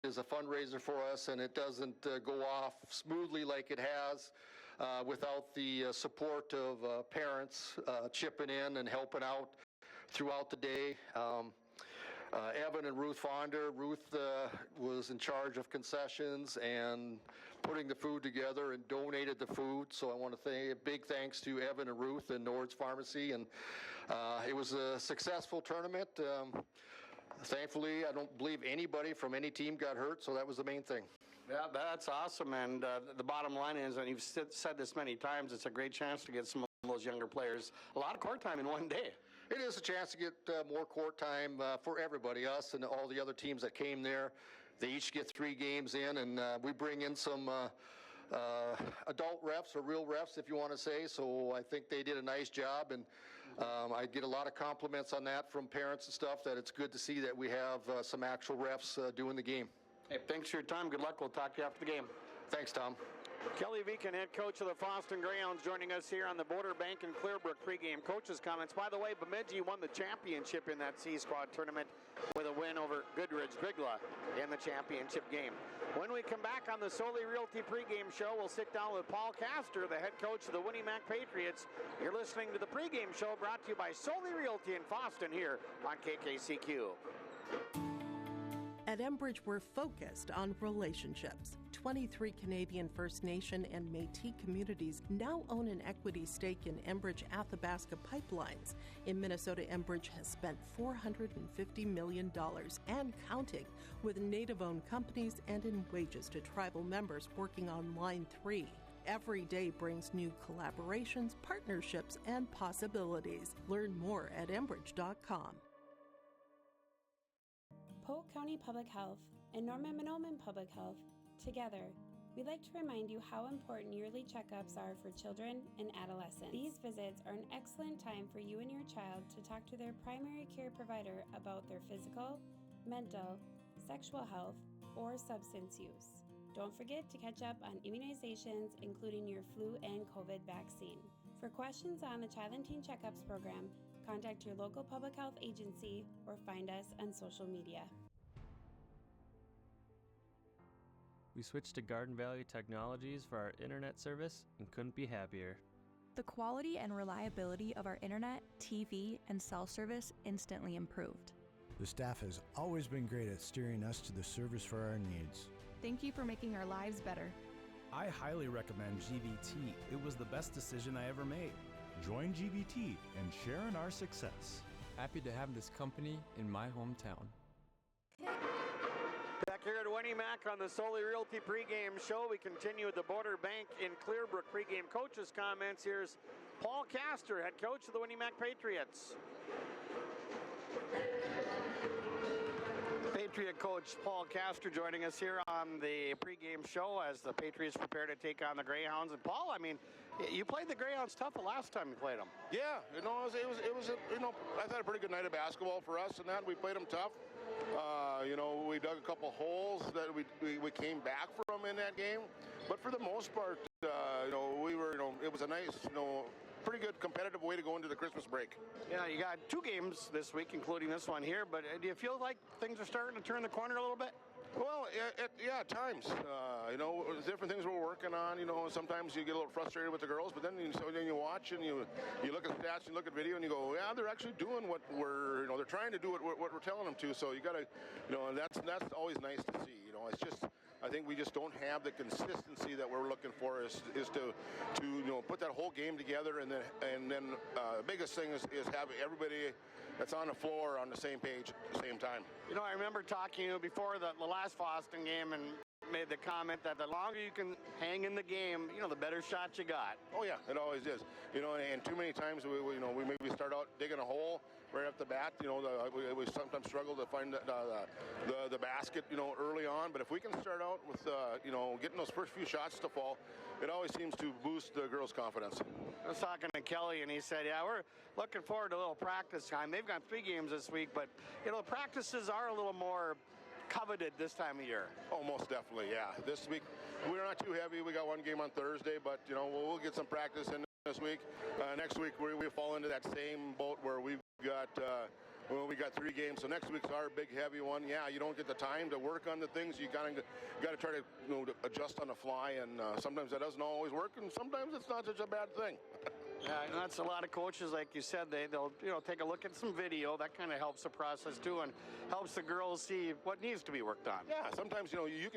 is a fundraiser for us, and it doesn't go off smoothly like it has without the support of parents chipping in and helping out throughout the day. Evan and Ruth Fonder. Ruth was in charge of concessions and putting the food together and donated the food. So I want to say a big thanks to Evan and Ruth and Nord's Pharmacy. And it was a successful tournament. Thankfully, I don't believe anybody from any team got hurt, so that was the main thing. Yeah, that's awesome. And the bottom line is, and you've said this many times, it's a great chance to get some of those younger players a lot of court time in one day. It is a chance to get more court time for everybody, us and all the other teams that came there. They each get 3 games in, and we bring in some adult refs or real refs, if you want to say. So I think they did a nice job, and I get a lot of compliments on that from parents and stuff, that it's good to see that we have some actual refs doing the game. Hey, thanks for your time. Good luck. We'll talk to you after the game. Thanks, Tom. Kelly Viken, head coach of the FOSSTON Greyhounds, joining us here on the Border Bank and Clearbrook pregame coaches comments. By the way, Bemidji won the championship in that C-Squad tournament with a win over Goodridge Grigla in the championship game. When we come back on the Solely Realty pregame show, we'll sit down with Paul Castor, the head coach of the Winnemac Patriots. You're listening to the pregame show brought to you by Solely Realty in FOSSTON here on KKCQ. At Enbridge, we're focused on relationships. 23 Canadian First Nation and Métis communities now own an equity stake in Enbridge Athabasca Pipelines. In Minnesota, Enbridge has spent $450 million and counting, with Native-owned companies and in wages to tribal members working on Line 3. Every day brings new collaborations, partnerships, and possibilities. Learn more at Enbridge.com. Polk County Public Health and Norman Minoman Public Health, together, we'd like to remind you how important yearly checkups are for children and adolescents. These visits are an excellent time for you and your child to talk to their primary care provider about their physical, mental, sexual health, or substance use. Don't forget to catch up on immunizations, including your flu and COVID vaccine. For questions on the Child and Teen Checkups program, contact your local public health agency or find us on social media. We switched to Garden Valley Technologies for our internet service and couldn't be happier. The quality and reliability of our internet, TV, and cell service instantly improved. The staff has always been great at steering us to the service for our needs. Thank you for making our lives better. I highly recommend GVT. It was the best decision I ever made. Join GVT and share in our success. Happy to have this company in my hometown. Back here at Winnemac on the Solely Realty pregame show, we continue with the Border Bank in Clearbrook pregame coaches comments. Here's Paul Castor, head coach of the Winnemac Patriots. Patriot coach Paul Castor joining us here on the pregame show as the Patriots prepare to take on the Greyhounds. And Paul, I mean, you played the Greyhounds tough the last time you played them. Yeah, it was I thought a pretty good night of basketball for us, and that we played them tough. We dug a couple holes that we came back from in that game, but for the most part, we were, it was a nice, pretty good competitive way to go into the Christmas break. Yeah, you got 2 games this week, including this one here, but do you feel like things are starting to turn the corner a little bit? Well, at times, different things we're working on. Sometimes you get a little frustrated with the girls, but then you watch and you look at stats, you look at video, and you go, yeah, they're actually doing what they're trying to do what we're telling them to. So you got to, and that's always nice to see. It's just, I think we just don't have the consistency that we're looking for is to put that whole game together, and then the biggest thing is have everybody that's on the floor on the same page at the same time. I remember talking to you before the last FOSSTON game and made the comment that the longer you can hang in the game, the better shot you got. Oh yeah, it always is. And too many times we maybe start out digging a hole right off the bat. We sometimes struggle to find the basket, early on. But if we can start out with, getting those first few shots to fall, it always seems to boost the girls' confidence. I was talking to Kelly, and he said, yeah, we're looking forward to a little practice time. They've got 3 games this week, but, practices are a little more coveted this time of year. Oh, most definitely, yeah. This week, we're not too heavy. We got 1 game on Thursday, but, we'll get some practice in this week. Next week, we fall into that same boat where we've got well, we got 3 games, so next week's our big heavy one. Yeah, you don't get the time to work on the things. You got to try to, to adjust on the fly, and sometimes that doesn't always work, and sometimes it's not such a bad thing. Yeah, and that's a lot of coaches, like you said, they'll take a look at some video. That kind of helps the process too, and helps the girls see what needs to be worked on. Yeah, sometimes you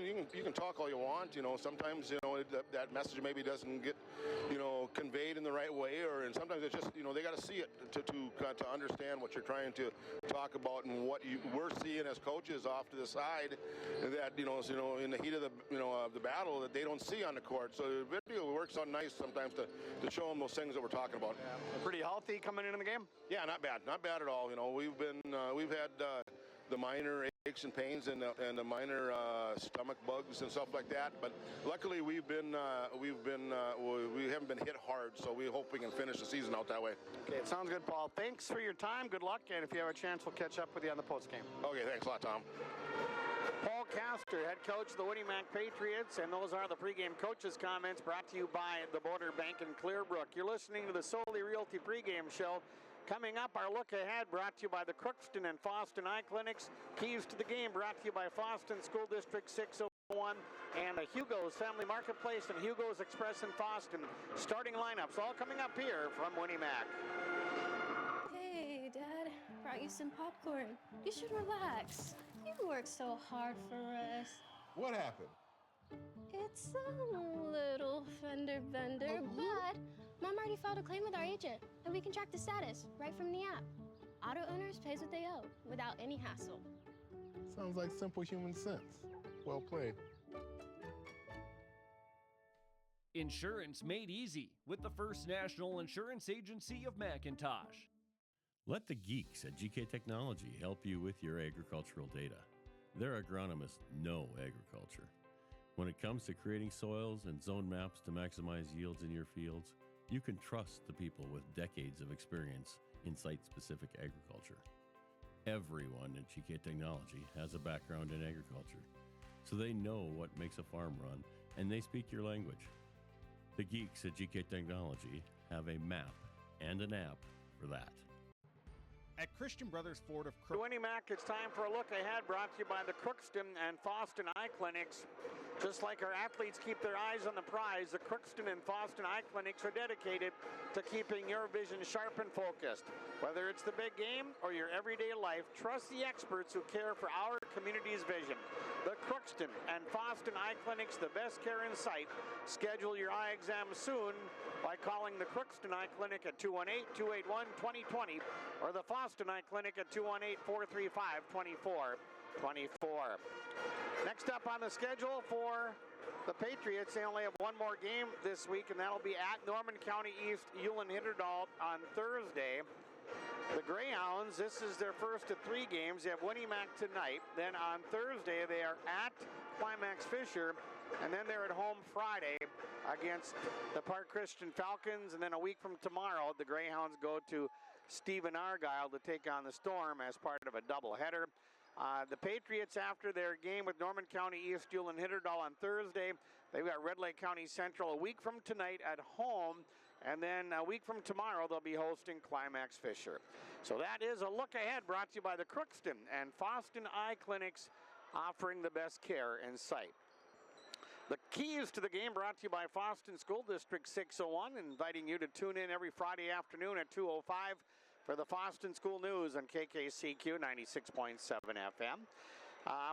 can talk all you want. Sometimes that message maybe doesn't get conveyed in the right way, and sometimes it's just they got to see it to understand what you're trying to talk about and what we're seeing as coaches off to the side that in the heat of the battle that they don't see on the court. So the video works out nice sometimes to show them those things that we're talking about. Yeah. Pretty healthy coming into the game? Yeah, not bad at all. We've had the minor aches and pains and the minor stomach bugs and stuff like that, but luckily we haven't been hit hard, so we hope we can finish the season out that way. Okay, it sounds good, Paul. Thanks for your time. Good luck, and if you have a chance, we'll catch up with you on the post game. Okay, thanks a lot, Tom. Paul Castor, head coach of the Winnie Mac Patriots, and those are the pregame coaches' comments brought to you by the Border Bank in Clearbrook. You're listening to the Solely Realty pregame show. Coming up, our look ahead brought to you by the Crookston and FOSSTON Eye Clinics. Keys to the game brought to you by FOSSTON School District 601 and the Hugo's Family Marketplace and Hugo's Express in FOSSTON. Starting lineups all coming up here from Winnie Mac. Hey, Dad. Brought you some popcorn. You should relax. You worked so hard for us. What happened? It's a little fender bender, but Mom already filed a claim with our agent, and we can track the status right from the app. Auto owners pays what they owe without any hassle. Sounds like simple human sense. Well played. Insurance made easy with the First National Insurance Agency of McIntosh. Let the geeks at GK Technology help you with your agricultural data. Their agronomists know agriculture. When it comes to creating soils and zone maps to maximize yields in your fields, you can trust the people with decades of experience in site-specific agriculture. Everyone at GK Technology has a background in agriculture, so they know what makes a farm run, and they speak your language. The geeks at GK Technology have a map and an app for that. At Christian Brothers Ford of Winnie Mac, it's time for a look ahead brought to you by the Crookston and FOSSTON Eye Clinics. Just like our athletes keep their eyes on the prize, the Crookston and FOSSTON Eye Clinics are dedicated to keeping your vision sharp and focused. Whether it's the big game or your everyday life, trust the experts who care for our community's vision. The Crookston and FOSSTON Eye Clinics, the best care in sight. Schedule your eye exam soon by calling the Crookston Eye Clinic at 218-281-2020 or the FOSSTON Eye Clinic at 218-435-2424. Next up on the schedule for the Patriots, they only have one more game this week, and that'll be at Norman County East, Ulen Hitterdal on Thursday. The Greyhounds, this is their first of 3 games. They have Winnie Mac tonight. Then on Thursday, they are at Climax Fisher, and then they're at home Friday against the Park Christian Falcons. And then a week from tomorrow, the Greyhounds go to Stephen Argyle to take on the Storm as part of a doubleheader. The Patriots, after their game with Norman County East, Ulen Hitterdal on Thursday, they've got Red Lake County Central a week from tonight at home. And then a week from tomorrow, they'll be hosting Climax Fisher. So that is a look ahead brought to you by the Crookston and FOSSTON Eye Clinics, offering the best care in sight. The keys to the game brought to you by FOSSTON School District 601, inviting you to tune in every Friday afternoon at 2:05 for the FOSSTON School News on KKCQ 96.7 FM.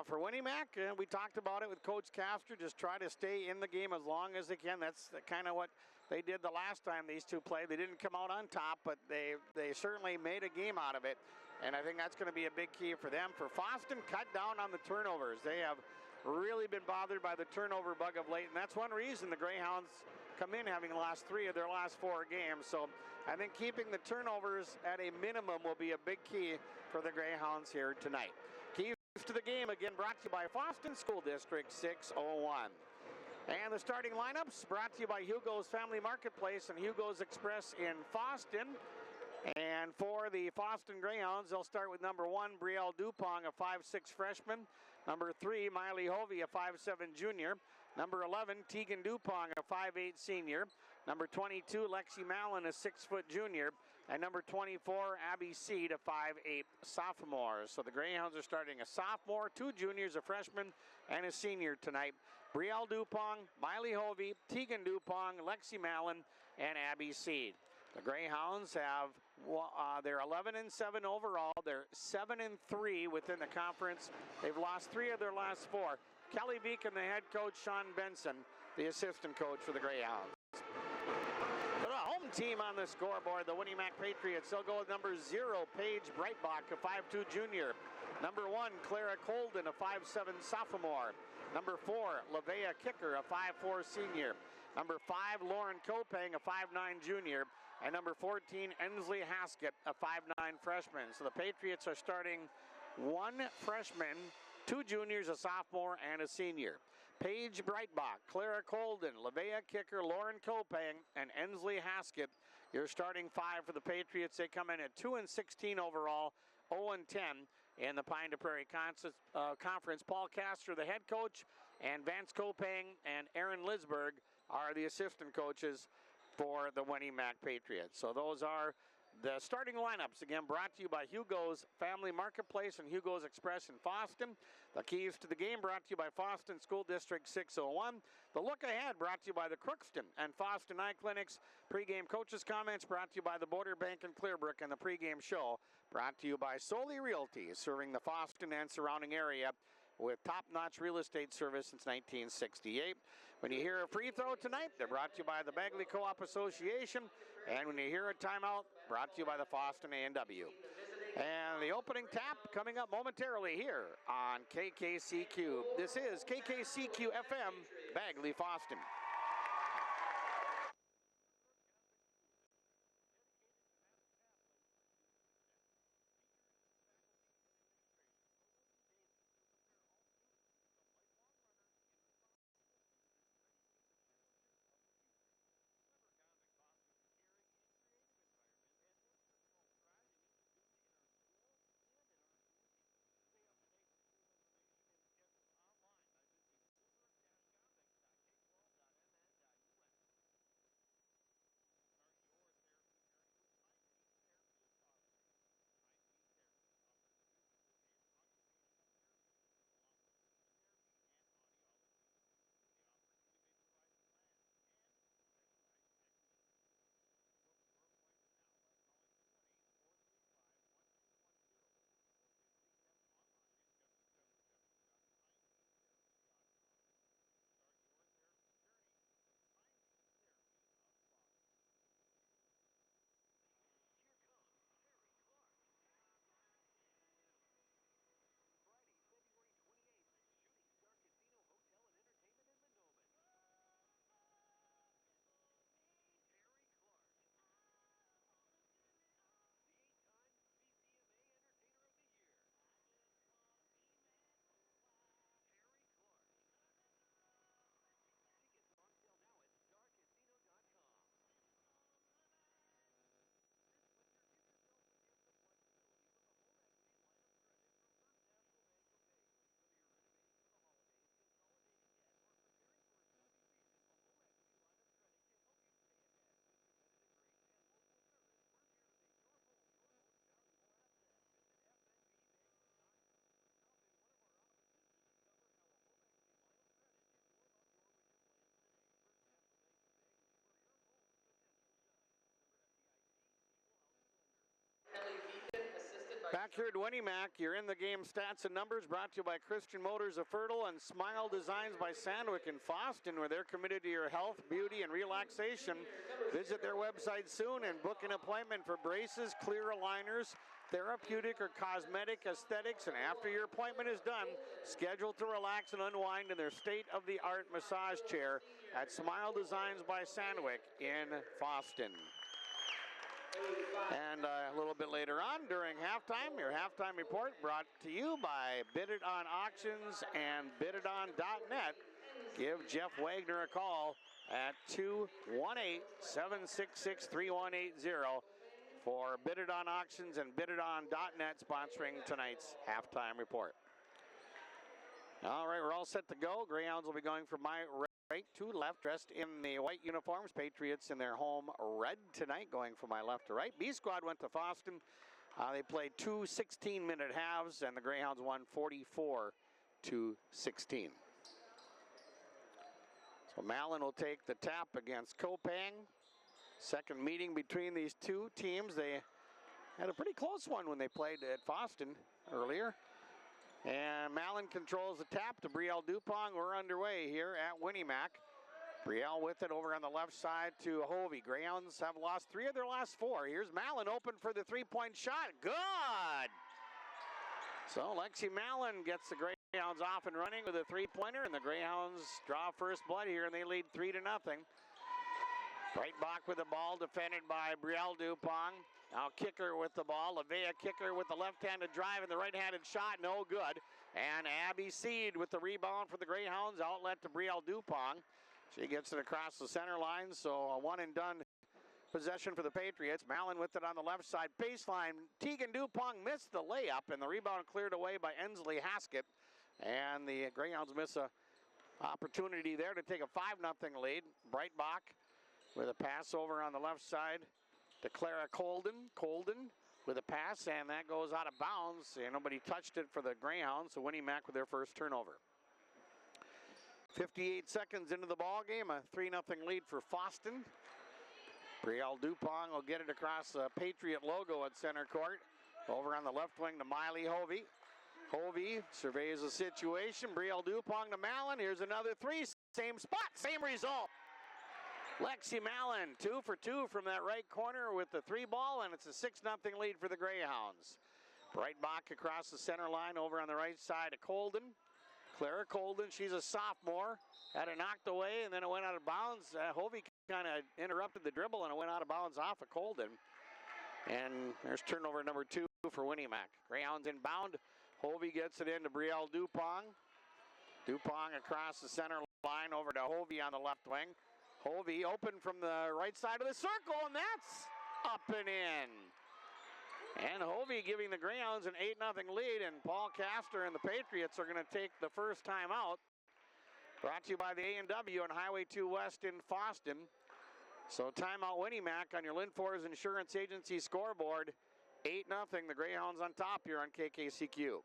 For Winnie Mac, we talked about it with Coach Castor. Just try to stay in the game as long as they can. That's kind of what they did the last time these two played. They didn't come out on top, but they certainly made a game out of it. And I think that's going to be a big key for them. For FOSSTON, cut down on the turnovers. They have really been bothered by the turnover bug of late, and that's one reason the Greyhounds come in having lost 3 of their last 4 games. So I think keeping the turnovers at a minimum will be a big key for the Greyhounds here tonight. Keys to the game, again, brought to you by FOSSTON School District 601. And the starting lineups brought to you by Hugo's Family Marketplace and Hugo's Express in FOSSTON. And for the FOSSTON Greyhounds, they'll start with number 1, Brielle Dupong, a 5'6" freshman. Number 3, Miley Hovey, a 5'7" junior. Number 11, Tegan Dupong, a 5'8" senior. Number 22, Lexi Mallon, a 6-foot junior. and number 24, Abby Seed, a 5'8" sophomore. So the Greyhounds are starting a sophomore, 2 juniors, a freshman, and a senior tonight. Brielle Dupong, Miley Hovey, Tegan Dupong, Lexi Mallon, and Abby Seed. The Greyhounds have, they're 11-7 overall. They're 7-3 within the conference. They've lost 3 of their last 4. Kelly Beacon, the head coach, Sean Benson, the assistant coach for the Greyhounds. For the home team on the scoreboard, the Winnie Mac Patriots, they'll go with number 0, Paige Breitbach, a 5'2" junior. Number 1, Clara Colden, a 5'7" sophomore. Number 4, Lavea Kicker, a 5'4" senior. Number 5, Lauren Kopang, a 5'9" junior. And number 14, Ensley Haskett, a 5'9" freshman. So the Patriots are starting 1 freshman, 2 juniors, a sophomore, and a senior. Paige Breitbach, Clara Colden, Lavea Kicker, Lauren Kopang, and Ensley Haskett. Your starting 5 for the Patriots. They come in at 2-16 overall, 0-10 in the Pine to Prairie Conference. Paul Castor, the head coach, and Vance Kopang and Aaron Lisberg are the assistant coaches for the Winnie Mac Patriots. So those are the starting lineups, again, brought to you by Hugo's Family Marketplace and Hugo's Express in FOSSTON. The keys to the game brought to you by FOSSTON School District 601. The look ahead brought to you by the Crookston and FOSSTON Eye Clinics. Pre-game coaches' comments brought to you by the Border Bank in Clearbrook, and the pre-game show brought to you by Solely Realty, serving the FOSSTON and surrounding area with top-notch real estate service since 1968. When you hear a free throw tonight, they're brought to you by the Bagley Co-op Association. And when you hear a timeout, brought to you by the FOSSTON A&W. And the opening tap coming up momentarily here on KKCQ. This is KKCQ FM, Bagley FOSSTON. Back here at Winnie Mac, you're in the game stats and numbers brought to you by Christian Motors of Fertile and Smile Designs by Sandwick and FOSSTON, where they're committed to your health, beauty, and relaxation. Visit their website soon and book an appointment for braces, clear aligners, therapeutic or cosmetic aesthetics, and after your appointment is done, schedule to relax and unwind in their state-of-the-art massage chair at Smile Designs by Sandwick in FOSSTON. And a little bit later on during halftime, your halftime report brought to you by Bid It On Auctions and BidItOn.net. Give Jeff Wagner a call at 218-766-3180 for Bid It On Auctions and BidItOn.net sponsoring tonight's halftime report. All right, we're all set to go. Greyhounds will be going for my right, 2 left, dressed in the white uniforms. Patriots in their home red tonight, going from my left to right. B squad went to FOSSTON. They played 2 16-minute halves, and the Greyhounds won 44-16. So Malin will take the tap against Kopang. Second meeting between these two teams. They had a pretty close one when they played at FOSSTON earlier. And Malin controls the tap to Brielle Dupont. We're underway here at Winnimac. Brielle with it over on the left side to Hovey. Greyhounds have lost 3 of their last 4. Here's Malin open for the 3-point shot. Good! So Lexi Malin gets the Greyhounds off and running with a 3-pointer, and the Greyhounds draw first blood here, and they lead 3-0. Breitbach with the ball, defended by Brielle Dupont. Now Kicker with the ball. Lavea Kicker with the left-handed drive and the right-handed shot, no good. And Abby Seed with the rebound for the Greyhounds, outlet to Brielle Dupont. She gets it across the center line, so a one-and-done possession for the Patriots. Malin with it on the left side baseline. Tegan Dupont missed the layup, and the rebound cleared away by Ensley Haskett. And the Greyhounds miss a opportunity there to take a 5-0 lead. Breitbach with a pass over on the left side to Clara Colden. Colden with a pass, and that goes out of bounds. And nobody touched it for the Greyhounds, so Winnimac with their first turnover. 58 seconds into the ball game, a 3-0 lead for FOSSTON. Brielle Dupont will get it across the Patriot logo at center court. Over on the left wing to Miley Hovey. Hovey surveys the situation. Brielle Dupont to Malin. Here's another 3. Same spot, same result. Lexi Malin, 2 for 2 from that right corner with the 3 ball, and it's a 6-0 lead for the Greyhounds. Breitbach across the center line over on the right side to Colden. Clara Colden, she's a sophomore, had it knocked away, and then it went out of bounds. Hovey kind of interrupted the dribble, and it went out of bounds off of Colden. And there's turnover number 2 for Winnimac. Greyhounds inbound. Hovey gets it into Brielle Dupont. Dupont across the center line over to Hovey on the left wing. Hovey open from the right side of the circle, and that's up and in. And Hovey giving the Greyhounds an 8-0 lead, and Paul Castor and the Patriots are going to take the first time out. Brought to you by the A&W on Highway 2 West in FOSSTON. So timeout Winnimac on your Linfors Insurance Agency scoreboard. 8-0, the Greyhounds on top here on KKCQ.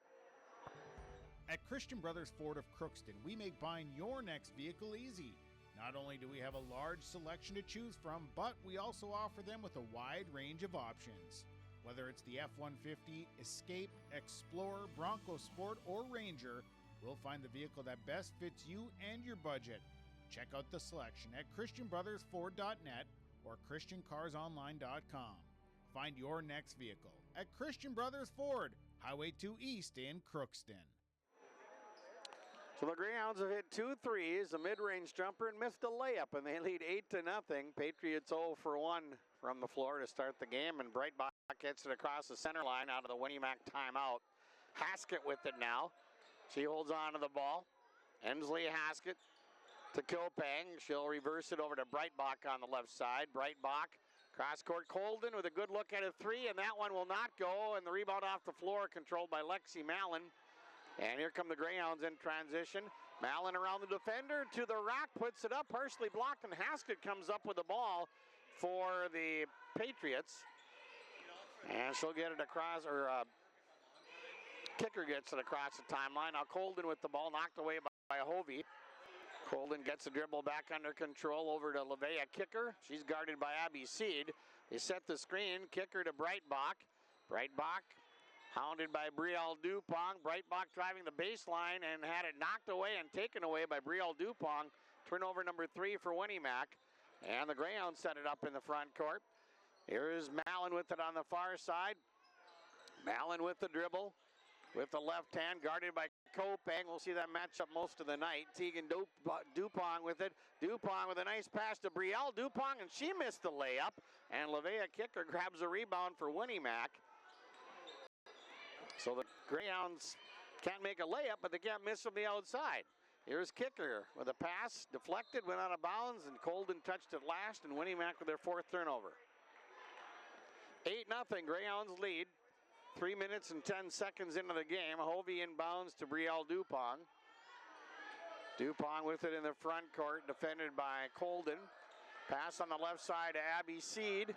At Christian Brothers Ford of Crookston, we make buying your next vehicle easy. Not only do we have a large selection to choose from, but we also offer them with a wide range of options. Whether it's the F-150, Escape, Explorer, Bronco Sport, or Ranger, we'll find the vehicle that best fits you and your budget. Check out the selection at ChristianBrothersFord.net or ChristianCarsOnline.com. Find your next vehicle at Christian Brothers Ford, Highway 2 East in Crookston. So the Greyhounds have hit 2 threes, a mid-range jumper, and missed a layup, and they lead 8-0. Patriots 0 for 1 from the floor to start the game, and Breitbach gets it across the center line out of the Winnimac timeout. Haskett with it now. She holds on to the ball. Ensley Haskett to Kopang. She'll reverse it over to Breitbach on the left side. Breitbach, cross-court Colden with a good look at a 3, and that one will not go, and the rebound off the floor controlled by Lexi Malin. And here come the Greyhounds in transition. Malin around the defender to the rack, puts it up, partially blocked, and Haskett comes up with the ball for the Patriots. And she'll get it across, or Kicker gets it across the timeline. Now Colden with the ball, knocked away by Hovey. Colden gets the dribble back under control over to Lavea Kicker. She's guarded by Abby Seed. They set the screen, Kicker to Breitbach. Breitbach hounded by Brielle Dupont. Breitbach driving the baseline and had it knocked away and taken away by Brielle Dupont. Turnover number 3 for Winnimac. And the Greyhounds set it up in the front court. Here's Malin with it on the far side. Malin with the dribble. With the left hand, guarded by Kopang. We'll see that matchup most of the night. Tegan Dupont with it. Dupont with a nice pass to Brielle Dupont, and she missed the layup. And Lavea Kicker grabs a rebound for Winnimac. So the Greyhounds can't make a layup, but they can't miss from the outside. Here's Kicker with a pass, deflected, went out of bounds, and Colden touched it last, and Winnimac with their 4th turnover. 8-0, Greyhounds lead. 3 minutes and 10 seconds into the game. Hovey inbounds to Brielle Dupont. Dupont with it in the front court, defended by Colden. Pass on the left side to Abby Seed.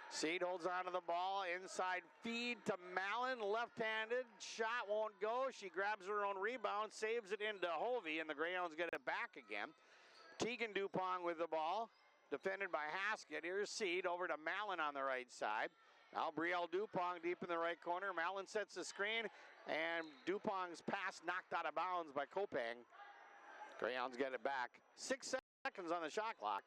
Seed holds on to the ball, inside feed to Mallon, left-handed, shot won't go. She grabs her own rebound, saves it into Hovey, and the Greyhounds get it back again. Tegan Dupont with the ball, defended by Haskett. Here's Seed over to Mallon on the right side. Now Brielle Dupont deep in the right corner. Mallon sets the screen, and Dupont's pass knocked out of bounds by Kopang. Greyhounds get it back. 6 seconds on the shot clock.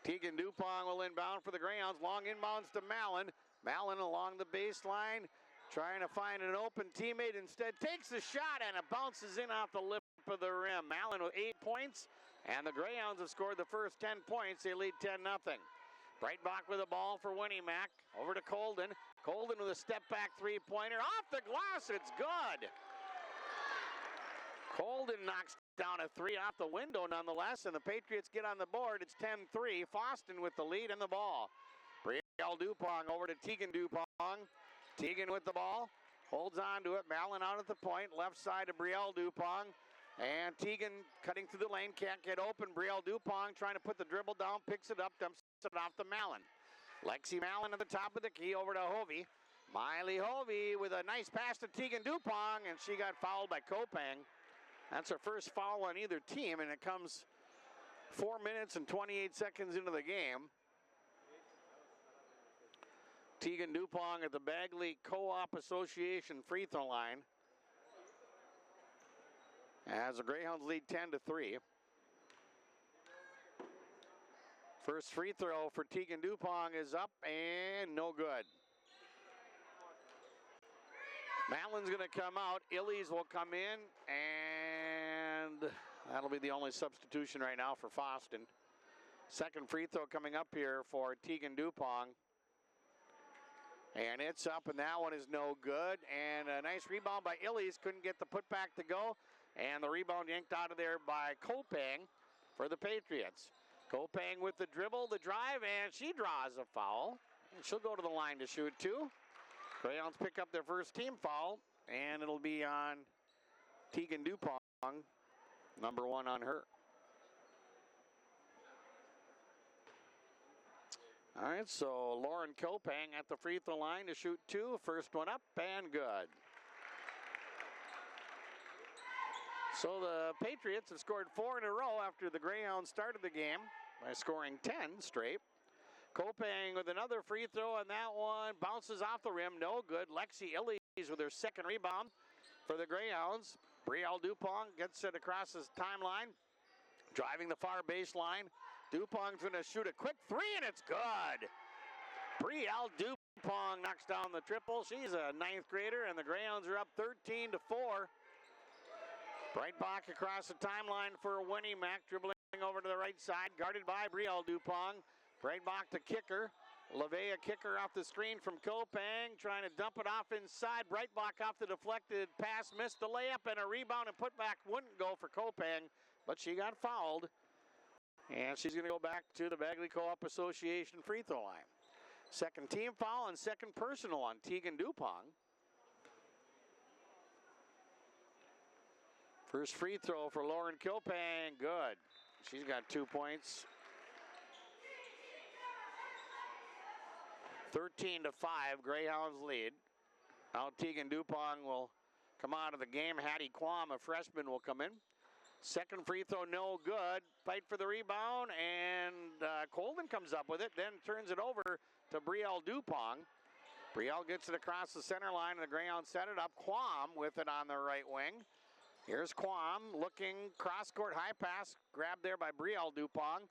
Tegan Dupont will inbound for the Greyhounds. Long inbounds to Mallon. Mallon along the baseline, trying to find an open teammate. Instead, takes the shot, and it bounces in off the lip of the rim. Mallon with 8 points, and the Greyhounds have scored the first 10 points. They lead 10-0. Breitbach with the ball for Winnie-Mac. Over to Colden. Colden with a step-back three-pointer. Off the glass, it's good. Colden knocks down a three off the window nonetheless, and the Patriots get on the board. It's 10-3. FOSSTON with the lead and the ball. Brielle Dupont over to Tegan Dupont. Tegan with the ball. Holds on to it. Mallon out at the point. Left side to Brielle Dupont. And Tegan cutting through the lane. Can't get open. Brielle Dupont trying to put the dribble down. Picks it up. Dumps it off to Mallon. Lexi Mallon at the top of the key over to Hovey. Miley Hovey with a nice pass to Tegan Dupont, and she got fouled by Kopang. That's her first foul on either team, and it comes 4 minutes and 28 seconds into the game. Tegan Dupont at the Bagley Co-op Association free throw line, as the Greyhounds lead 10-3. First free throw for Tegan Dupont is up and no good. Mallon's going to come out. Illies will come in, and that'll be the only substitution right now for FOSSTON. Second free throw coming up here for Tegan Dupont. And it's up, and that one is no good. And a nice rebound by Illies. Couldn't get the putback to go. And the rebound yanked out of there by Kopang for the Patriots. Kopang with the dribble, the drive, and she draws a foul. And she'll go to the line to shoot two. Greyhounds pick up their first team foul, and it'll be on Tegan Dupont, number 1 on her. All right, so Lauren Kopang at the free throw line to shoot two. First one up and good. So the Patriots have scored 4 in a row after the Greyhounds started the game by scoring 10 straight. Kopang with another free throw, and that one bounces off the rim. No good. Lexi Illies with her second rebound for the Greyhounds. Brielle Dupont gets it across his timeline, driving the far baseline. Dupont's going to shoot a quick three, and it's good. Brielle Dupont knocks down the triple. She's a 9th grader, and the Greyhounds are up 13-4. Breitbach across the timeline for Winnie-Mac, dribbling over to the right side, guarded by Brielle Dupont. Breitbach to kicker. Lavea kicker off the screen from Kopang, trying to dump it off inside. Breitbach off the deflected pass, missed the layup, and a rebound and putback wouldn't go for Kopang, but she got fouled. And she's going to go back to the Bagley Co-op Association free throw line. Second team foul and second personal on Tegan Dupont. First free throw for Lauren Kopang, good. She's got 2 points. 13-5, Greyhounds lead. Now Tegan Dupont will come out of the game. Hattie Quam, a freshman, will come in. Second free throw, no good. Fight for the rebound, and Colden comes up with it, then turns it over to Brielle Dupont. Brielle gets it across the center line, and the Greyhounds set it up. Quam with it on the right wing. Here's Quam looking, cross-court high pass, grabbed there by Brielle Dupont.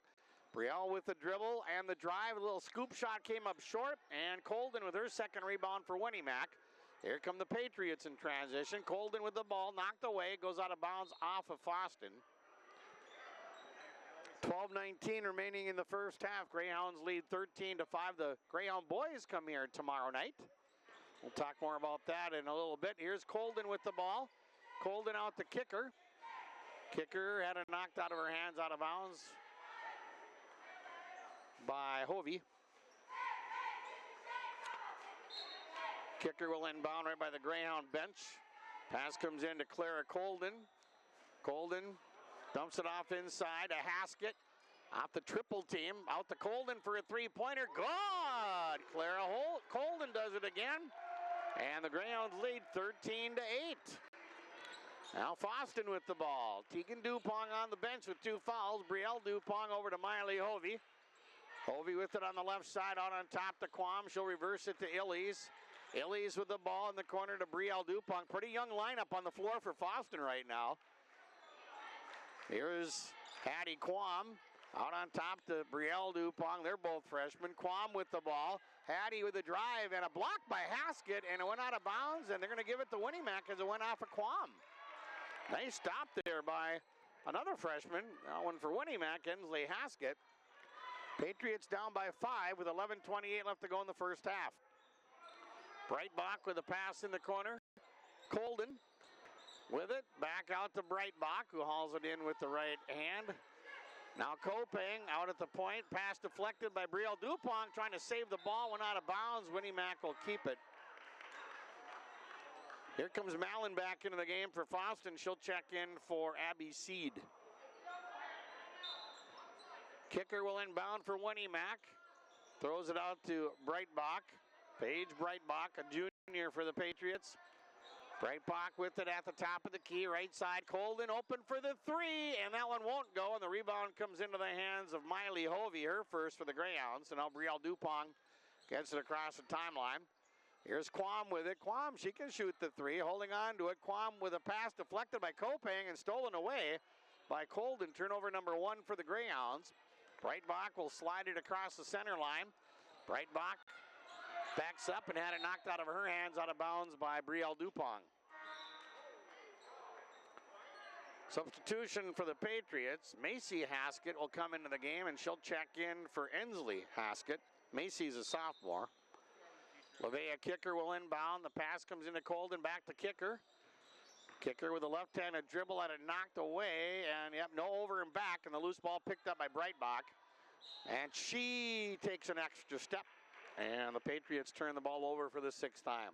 Brielle with the dribble and the drive. A little scoop shot came up short, and Colden with her second rebound for Winnie-Mac. Here come the Patriots in transition. Colden with the ball, knocked away, goes out of bounds off of FOSSTON. 12:19 remaining in the first half. Greyhounds lead 13-5. The Greyhound boys come here tomorrow night. We'll talk more about that in a little bit. Here's Colden with the ball. Colden out the kicker. Kicker had it knocked out of her hands, out of bounds by Hovey. Kicker will inbound right by the Greyhound bench. Pass comes in to Clara Colden. Colden dumps it off inside to Haskett. Off the triple team, out to Colden for a three-pointer. Good! Clara Colden does it again. And the Greyhounds lead 13-8. Now FOSSTON with the ball. Tegan Dupong on the bench with 2 fouls. Brielle Dupong over to Miley Hovey. Hovey with it on the left side, out on top to Quam. She'll reverse it to Illies. Illies with the ball in the corner to Brielle Dupong. Pretty young lineup on the floor for FOSSTON right now. Here's Hattie Quam. Out on top to Brielle Dupong. They're both freshmen. Quam with the ball. Hattie with the drive and a block by Haskett, and it went out of bounds, and they're going to give it to Winnimac as it went off of Quam. Nice stop there by another freshman. That one for Winnimac, Ensley Haskett. Patriots down by 5 with 11:28 left to go in the first half. Breitbach with a pass in the corner. Colden with it. Back out to Breitbach, who hauls it in with the right hand. Now Kopeng out at the point. Pass deflected by Brielle Dupong, trying to save the ball. Went out of bounds. Winnimac will keep it. Here comes Mallon back into the game for FOSSTON. She'll check in for Abby Seed. Kicker will inbound for Winnimac. Throws it out to Breitbach. Paige Breitbach, a junior for the Patriots. Breitbach with it at the top of the key, right side. Colden open for the 3, and that one won't go, and the rebound comes into the hands of Miley Hovey, her first for the Greyhounds. And now Brielle Dupong gets it across the timeline. Here's Quam with it. Quam, she can shoot the 3, holding on to it. Quam with a pass deflected by Kopeng and stolen away by Colden. Turnover number 1 for the Greyhounds. Breitbach will slide it across the center line. Breitbach backs up and had it knocked out of her hands, out of bounds by Brielle Dupong. Substitution for the Patriots. Macy Haskett will come into the game, and she'll check in for Ensley Haskett. Macy's a sophomore. Lavea Kicker will inbound. The pass comes into Colden, back to Kicker. Kicker with a left-handed dribble, had it knocked away, and no over and back, and the loose ball picked up by Breitbach. And she takes an extra step, and the Patriots turn the ball over for the 6th time.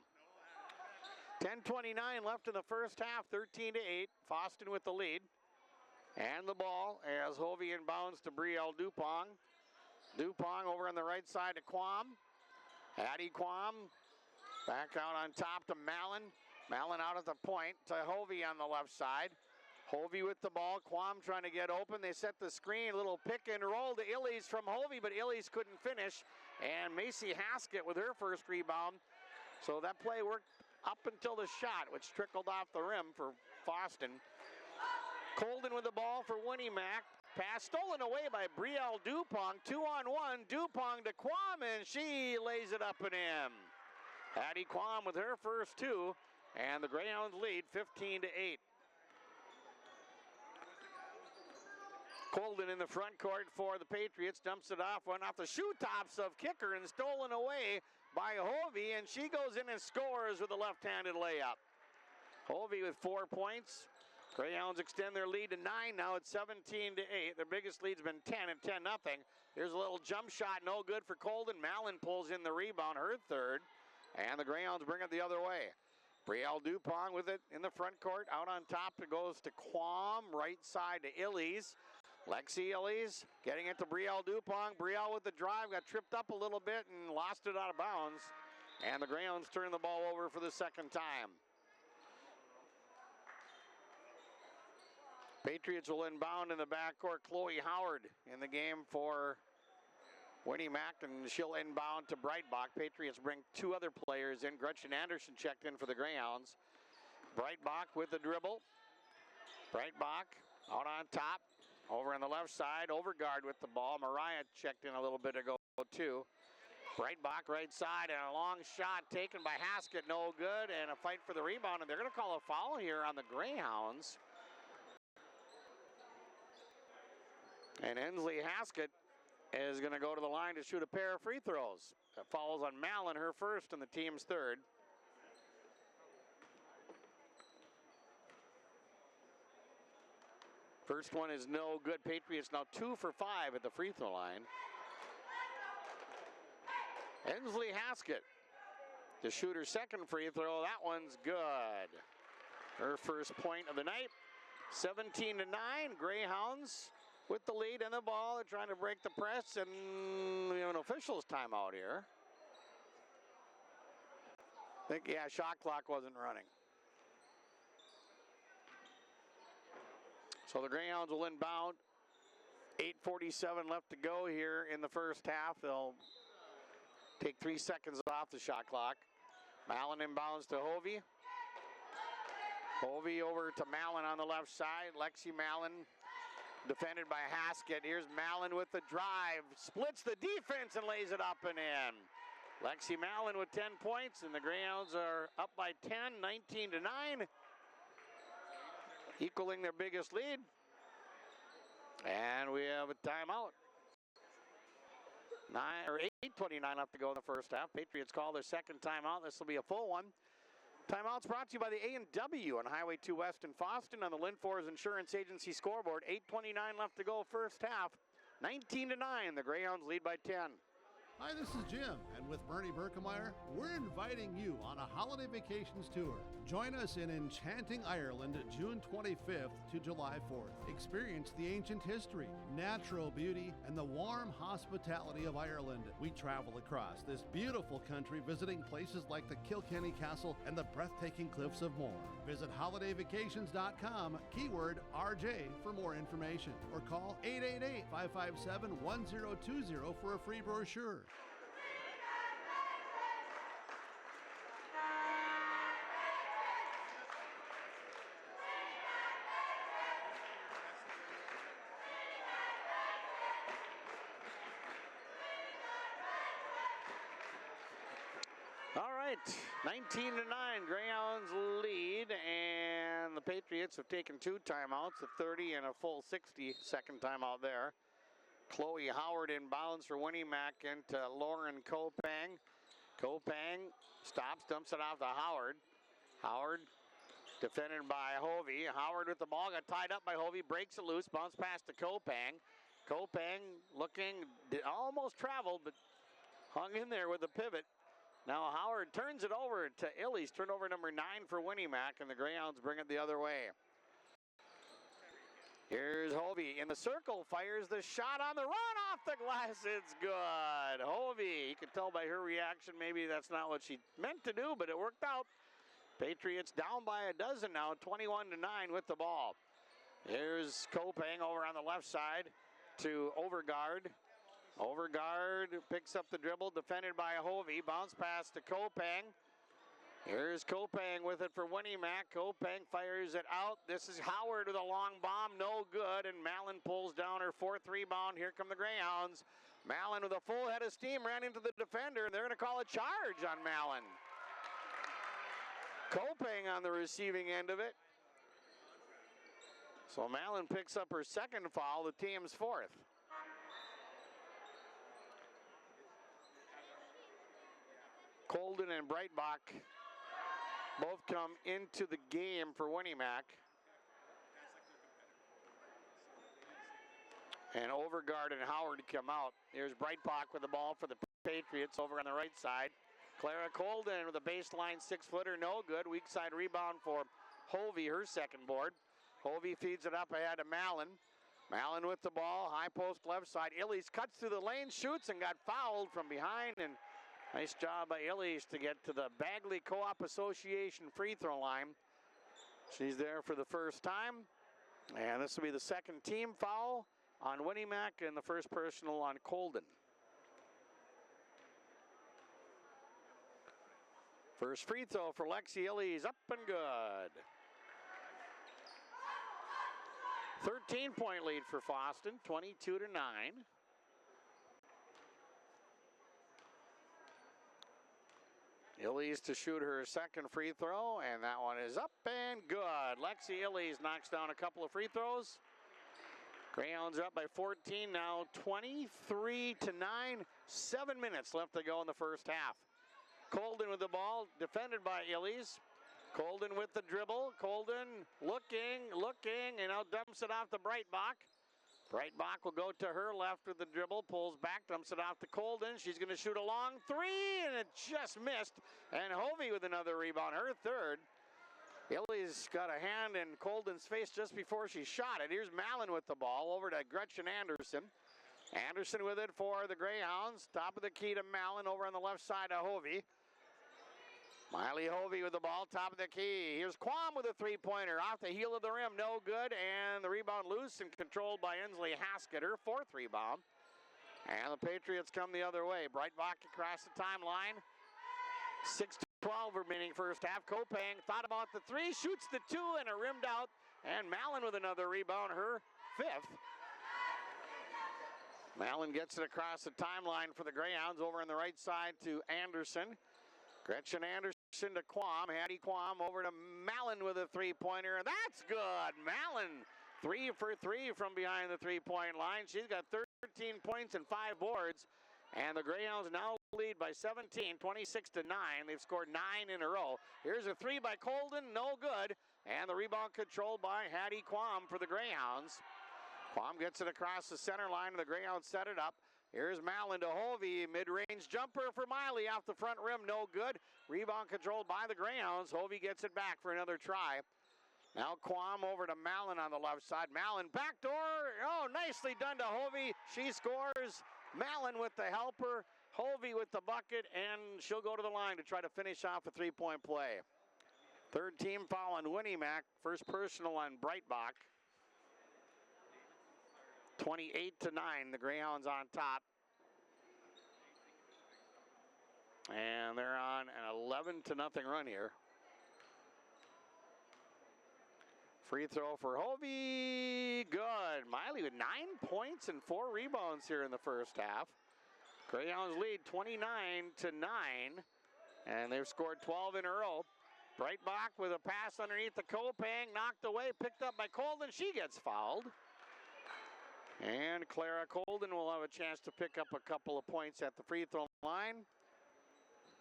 10:29 left in the first half, 13-8. FOSSTON with the lead. And the ball as Hovey inbounds to Brielle Dupong. Dupong over on the right side to Quam. Hattie Quam back out on top to Mallon. Mallon out at the point to Hovey on the left side. Hovey with the ball. Quam trying to get open. They set the screen. A little pick and roll to Illies from Hovey, but Illies couldn't finish. And Macy Haskett with her first rebound. So that play worked up until the shot, which trickled off the rim for FOSSTON. Colden with the ball for Winnimac. Pass stolen away by Brielle Dupong. 2-on-1. Dupong to Quam, and she lays it up and in. Hattie Quam with her first 2, and the Greyhounds lead 15-8. Colden in the front court for the Patriots. Dumps it off, went off the shoe tops of Kicker and stolen away by Hovey, and she goes in and scores with a left-handed layup. Hovey with 4 points. Greyhounds extend their lead to 9. Now it's 17-8. Their biggest lead's been 10 and 10-0. Here's a little jump shot, no good for Colden. Mallon pulls in the rebound, her third, and the Greyhounds bring it the other way. Brielle Dupong with it in the front court. Out on top, it goes to Quam, right side to Illies. Lexi Illies getting it to Brielle Dupong. Brielle with the drive, got tripped up a little bit and lost it out of bounds. And the Greyhounds turn the ball over for the second time. Patriots will inbound in the backcourt. Chloe Howard in the game for Winnimac, and she'll inbound to Breitbach. Patriots bring 2 other players in. Gretchen Anderson checked in for the Greyhounds. Breitbach with the dribble. Breitbach out on top. Over on the left side, Overgaard with the ball. Mariah checked in a little bit ago too. Breitbach right side, and a long shot taken by Haskett, no good, and a fight for the rebound, and they're going to call a foul here on the Greyhounds. And Ensley Haskett is going to go to the line to shoot a pair of free throws. That follows on Mallon, her first and the team's third. First one is no good. Patriots now 2 for 5 at the free throw line. Ensley Haskett to shoot her second free throw. That one's good. Her first point of the night. 17-9, Greyhounds with the lead and the ball. They're trying to break the press, and we have an official's timeout here. I think, yeah, shot clock wasn't running. So the Greyhounds will inbound. 8:47 left to go here in the first half. They'll take 3 seconds off the shot clock. Mallon inbounds to Hovey. Hovey over to Mallon on the left side. Lexi Mallon defended by Haskett. Here's Mallon with the drive. Splits the defense and lays it up and in. Lexi Mallon with 10 points, and the Greyhounds are up by 10, 19-9. Equaling their biggest lead. And we have a timeout. 8:29 left to go in the first half. Patriots call their second timeout. This will be a full one. Timeouts brought to you by the A&W on Highway 2 West in FOSSTON on the Linfors Insurance Agency scoreboard. 8:29 left to go first half. 19-9, the Greyhounds lead by 10. Hi, this is Jim, and with Bernie Berkemeyer, we're inviting you on a holiday vacations tour. Join us in enchanting Ireland June 25th to July 4th. Experience the ancient history, natural beauty, and the warm hospitality of Ireland. We travel across this beautiful country visiting places like the Kilkenny Castle and the breathtaking cliffs of Moher. Visit holidayvacations.com, keyword RJ for more information, or call 888-557-1020 for a free brochure. All right, 19-9, Greyhounds lead, and the Patriots have taken 2 timeouts, a 30 and a full 60-second timeout there. Chloe Howard inbounds for Winnie Mack into Lauren Kopang. Kopang stops, dumps it off to Howard. Howard defended by Hovey. Howard with the ball, got tied up by Hovey, breaks it loose, bounce pass to Kopang. Kopang looking, almost traveled, but hung in there with the pivot. Now Howard turns it over to Illies, turnover number 9 for Winnie Mack, and the Greyhounds bring it the other way. Here's Hovey in the circle, fires the shot on the run off the glass. It's good. Hovey, you can tell by her reaction, maybe that's not what she meant to do, but it worked out. Patriots down by a dozen now, 21-9 with the ball. Here's Kopang over on the left side to Overgaard. Overgaard picks up the dribble, defended by Hovey. Bounce pass to Kopang. Here's Kopang with it for Winnie Mack. Kopang fires it out. This is Howard with a long bomb, no good, and Mallon pulls down her 4th rebound. Here come the Greyhounds. Mallon with a full head of steam ran into the defender, and they're going to call a charge on Mallon. Kopang on the receiving end of it. So Mallon picks up her 2nd foul, the team's 4th. Colden and Breitbach both come into the game for Winnie Mack. And Overgaard and Howard come out. Here's Breitbach with the ball for the Patriots over on the right side. Clara Colden with a baseline 6-footer, no good. Weak side rebound for Hovey, her 2nd board. Hovey feeds it up ahead to Mallon. Mallon with the ball, high post left side. Illies cuts through the lane, shoots, and got fouled from behind, and nice job by Illies to get to the Bagley Co-op Association free throw line. She's there for the first time. And this will be the 2nd team foul on Winnie Mack and the 1st personal on Colden. First free throw for Lexi Illies, up and good. 13-point lead for FOSSTON, 22-9. Illies to shoot her 2nd free throw, and that one is up and good. Lexi Illies knocks down a couple of free throws. Greyhounds are up by 14 now, 23-9. 7 minutes left to go in the first half. Colden with the ball, defended by Illies. Colden with the dribble. Colden looking, and now dumps it off to Breitbach. Breitbach will go to her left with the dribble, pulls back, dumps it off to Colden. She's going to shoot a long 3, and it just missed. And Hovey with another rebound, her 3rd. Illy's got a hand in Colden's face just before she shot it. Here's Mallon with the ball over to Gretchen Anderson. Anderson with it for the Greyhounds. Top of the key to Mallon over on the left side of Hovey. Miley Hovey with the ball, top of the key. Here's Quam with a three-pointer off the heel of the rim, no good. And the rebound loose and controlled by Inslee Haskett, her fourth rebound. And the Patriots come the other way. Breitbach across the timeline. 6:12 remaining first half. Kopang thought about the three, shoots the two, and it rimmed out. And Mallon with another rebound, her fifth. Mallon gets it across the timeline for the Greyhounds over on the right side to Anderson. Gretchen Anderson to Quam. Hattie Quam over to Mallon with a three-pointer. And that's good. Mallon 3 for 3 from behind the three-point line. She's got 13 points and 5 boards. And the Greyhounds now lead by 17, 26-9. They've scored 9 in a row. Here's a three by Colden, no good. And the rebound controlled by Hattie Quam for the Greyhounds. Quam gets it across the center line, and the Greyhounds set it up. Here's Mallon to Hovey, mid-range jumper for Miley off the front rim, no good. Rebound controlled by the Greyhounds. Hovey gets it back for another try. Now Quam over to Mallon on the left side. Mallon backdoor, oh, nicely done to Hovey. She scores. Mallon with the helper, Hovey with the bucket, and she'll go to the line to try to finish off a three-point play. Third team foul on Winnie-Mac, first personal on Breitbach. 28-9, the Greyhounds on top. And they're on an 11-0 run here. Free throw for Hovey, good. Miley with 9 points and 4 rebounds here in the first half. Greyhounds lead 29-9, and they've scored 12 in a row. Breitbach with a pass underneath the Kopang, knocked away, picked up by Colden. She gets fouled. And Clara Colden will have a chance to pick up a couple of points at the free throw line.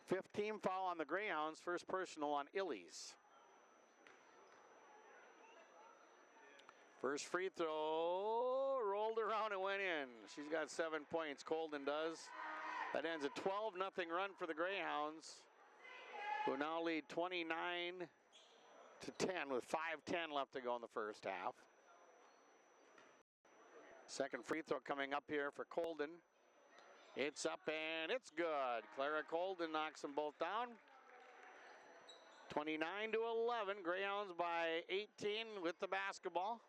15 foul on the Greyhounds, first personal on Illies. First free throw, rolled around and went in. She's got 7 points, Colden does. That ends a 12-0 run for the Greyhounds, who now lead 29-10 with 5:10 left to go in the first half. Second free throw coming up here for Colden. It's up and it's good. Clara Colden knocks them both down. 29-11, Greyhounds by 18 with the basketball.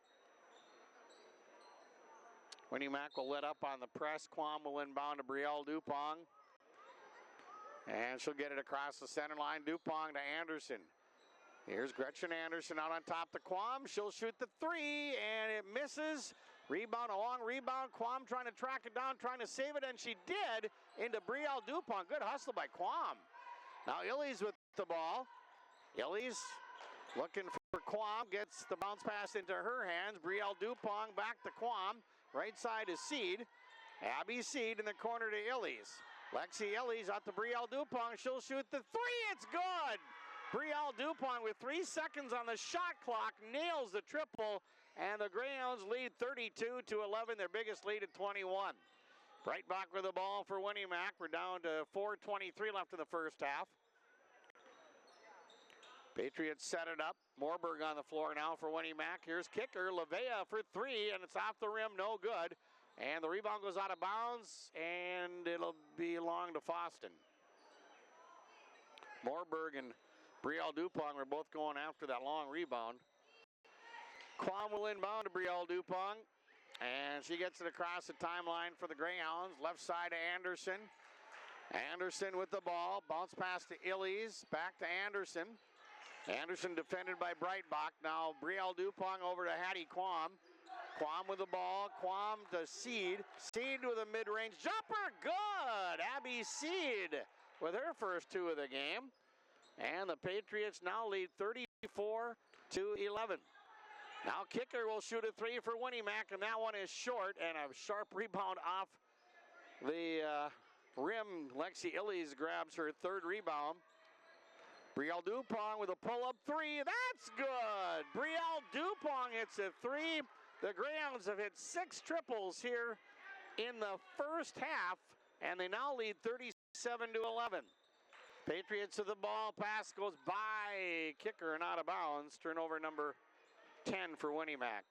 Winnie-Mac will let up on the press. Quam will inbound to Brielle Dupong. And she'll get it across the center line. Dupong to Anderson. Here's Gretchen Anderson out on top to Quam. She'll shoot the three, and it misses. Rebound, a long rebound. Quam trying to track it down, trying to save it, and she did into Brielle Dupong. Good hustle by Quam. Now Illies with the ball. Illies looking for Quam. Gets the bounce pass into her hands. Brielle Dupong back to Quam. Right side is Seed. Abby Seed in the corner to Illies. Lexi Illies out to Brielle Dupong. She'll shoot the three. It's good. Brielle Dupong with 3 seconds on the shot clock nails the triple, and the Greyhounds lead 32-11, their biggest lead at 21. Breitbach with the ball for Winnie-Mac. We're down to 4:23 left in the first half. Patriots set it up. Moorberg on the floor now for Winnie-Mac. Here's kicker, Lavea for three, and it's off the rim, no good. And the rebound goes out of bounds, and it'll belong to FOSSTON. Moorberg and Brielle Dupong are both going after that long rebound. Quam will inbound to Brielle Dupong, and she gets it across the timeline for the Greyhounds. Left side to Anderson. Anderson with the ball. Bounce pass to Illies. Back to Anderson. Anderson defended by Breitbach. Now Brielle Dupong over to Hattie Quam. Quam with the ball. Quam to Seed. Seed with a mid-range jumper. Good. Abby Seed with her first 2 of the game. And the Patriots now lead 34-11. Now kicker will shoot a three for Winnie-Mac, and that one is short, and a sharp rebound off the rim. Lexi Illies grabs her third rebound. Brielle Dupong with a pull-up three. That's good. Brielle Dupong hits a three. The Greyhounds have hit 6 triples here in the first half, and they now lead 37-11. Patriots of the ball. Pass goes by. Kicker and out of bounds. Turnover number 10 for Winnimac.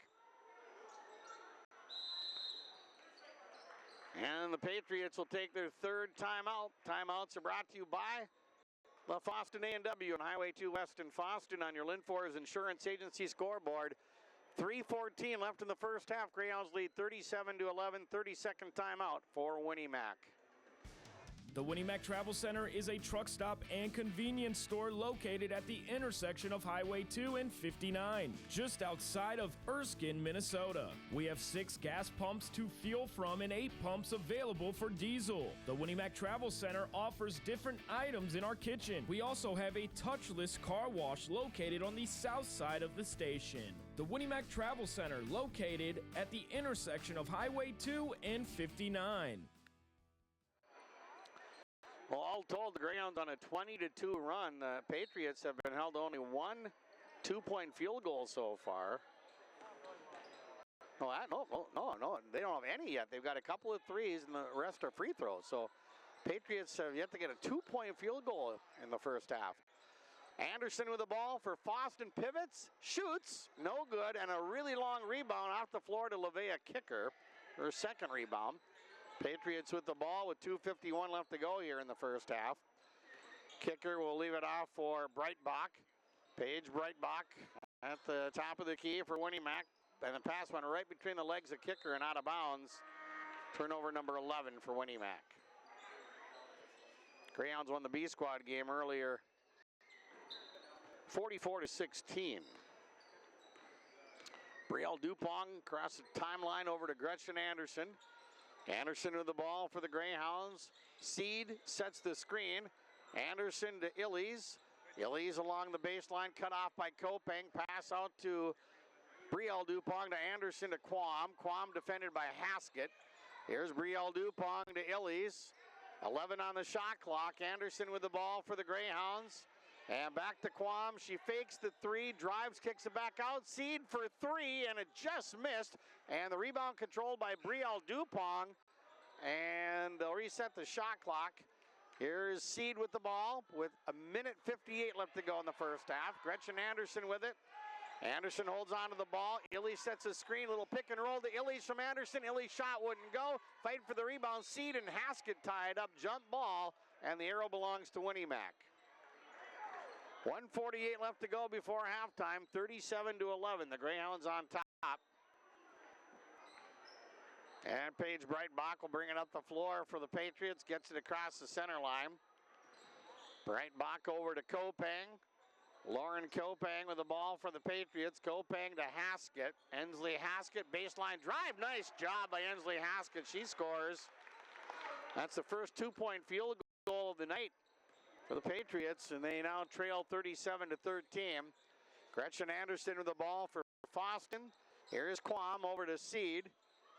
And the Patriots will take their third timeout. Timeouts are brought to you by the FOSSTON A&W and Highway 2 West in FOSSTON on your Linfors Insurance Agency scoreboard. 3:14 left in the first half. Greyhounds lead 37-11. 32nd timeout for Winnimac. The Winnimac Travel Center is a truck stop and convenience store located at the intersection of Highway 2 and 59, just outside of Erskine, Minnesota. We have 6 gas pumps to fuel from and 8 pumps available for diesel. The Winnimac Travel Center offers different items in our kitchen. We also have a touchless car wash located on the south side of the station. The Winnimac Travel Center located at the intersection of Highway 2 and 59. Well, all told, the Greyhounds on a 20-2 run. The Patriots have been held to only one 2-point field goal so far. No, they don't have any yet. They've got a couple of threes, and the rest are free throws. So Patriots have yet to get a 2-point field goal in the first half. Anderson with the ball for FOSSTON, pivots, shoots, no good, and a really long rebound off the floor to LeVay, a kicker, her second rebound. Patriots with the ball with 2:51 left to go here in the first half. Kicker will leave it off for Breitbach. Paige Breitbach at the top of the key for Winnimac. And the pass went right between the legs of kicker and out of bounds. Turnover number 11 for Winnimac. Greyhounds won the B squad game earlier, 44-16. Brielle Dupont across the timeline over to Gretchen Anderson. Anderson with the ball for the Greyhounds. Seed sets the screen. Anderson to Illies. Illies along the baseline, cut off by Kopeng. Pass out to Brielle Dupont to Anderson to Quam. Quam defended by Haskett. Here's Brielle Dupont to Illies. 11 on the shot clock. Anderson with the ball for the Greyhounds. And back to Quam. She fakes the 3, drives, kicks it back out. Seed for 3, and it just missed. And the rebound controlled by Brielle Dupont. And they'll reset the shot clock. Here's Seed with the ball with 1:58 left to go in the first half. Gretchen Anderson with it. Anderson holds on to the ball. Illy sets a screen, little pick and roll to Illy's from Anderson. Illy's shot wouldn't go. Fight for the rebound. Seed and Haskett tied up. Jump ball, and the arrow belongs to Winnimac. 1:48 left to go before halftime. 37-11. The Greyhounds on top. And Paige Breitbach will bring it up the floor for the Patriots. Gets it across the center line. Breitbach over to Kopeng. Lauren Kopeng with the ball for the Patriots. Kopeng to Haskett. Ensley Haskett, baseline drive. Nice job by Ensley Haskett. She scores. That's the first 2-point field goal of the night for the Patriots, and they now trail 37-13. Gretchen Anderson with the ball for FOSSTON. Here's Quam over to Seed.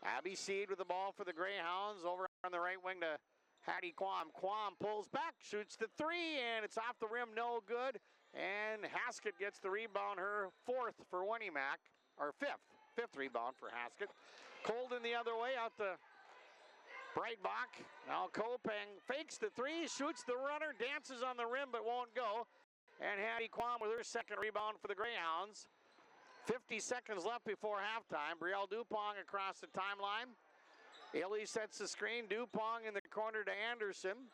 Abby Seed with the ball for the Greyhounds. Over on the right wing to Hattie Quam. Quam pulls back, shoots the 3, and it's off the rim, no good. And Haskett gets the rebound, her 4th for Winnimac, or 5th rebound for Haskett. Colden the other way out to Breitbach. Now Kopeng fakes the 3, shoots the runner, dances on the rim but won't go. And Hattie Quam with her second rebound for the Greyhounds. 50 seconds left before halftime. Brielle Dupont across the timeline. Illy sets the screen. Dupont in the corner to Anderson.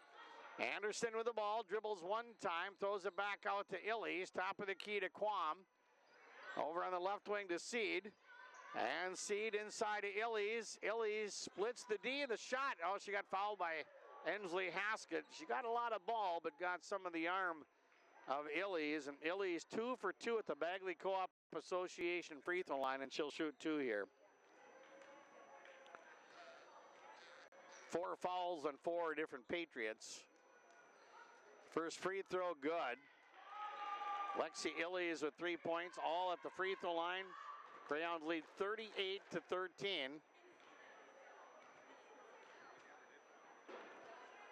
Anderson with the ball, dribbles one time, throws it back out to Illy's. Top of the key to Quam. Over on the left wing to Seed. And Seed inside to Illy's. Illy's splits the D, the shot. Oh, she got fouled by Ensley Haskett. She got a lot of ball, but got some of the arm of Illy's. And Illy's 2 for 2 at the Bagley Co-op Association free throw line, and she'll shoot 2 here. 4 fouls on 4 different Patriots. First free throw, good. Lexi Illies with 3 points, all at the free throw line. Greyhounds lead 38-13.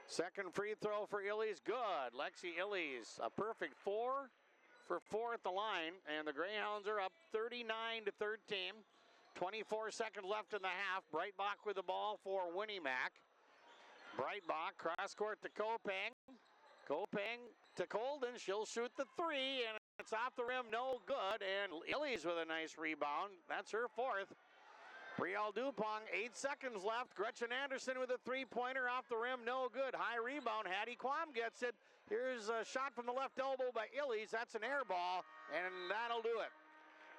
Second free throw for Illies, good. Lexi Illies, a perfect 4 for 4 at the line, and the Greyhounds are up 39-13. 24 seconds left in the half. Breitbach with the ball for Winnimac. Breitbach, cross court to Kopeng. Kopang to Colden. She'll shoot the three, and it's off the rim, no good. And Illies with a nice rebound. That's her fourth. Brielle Dupont, 8 seconds left. Gretchen Anderson with a three-pointer off the rim, no good. High rebound, Hattie Quam gets it. Here's a shot from the left elbow by Illies. That's an air ball, and that'll do it.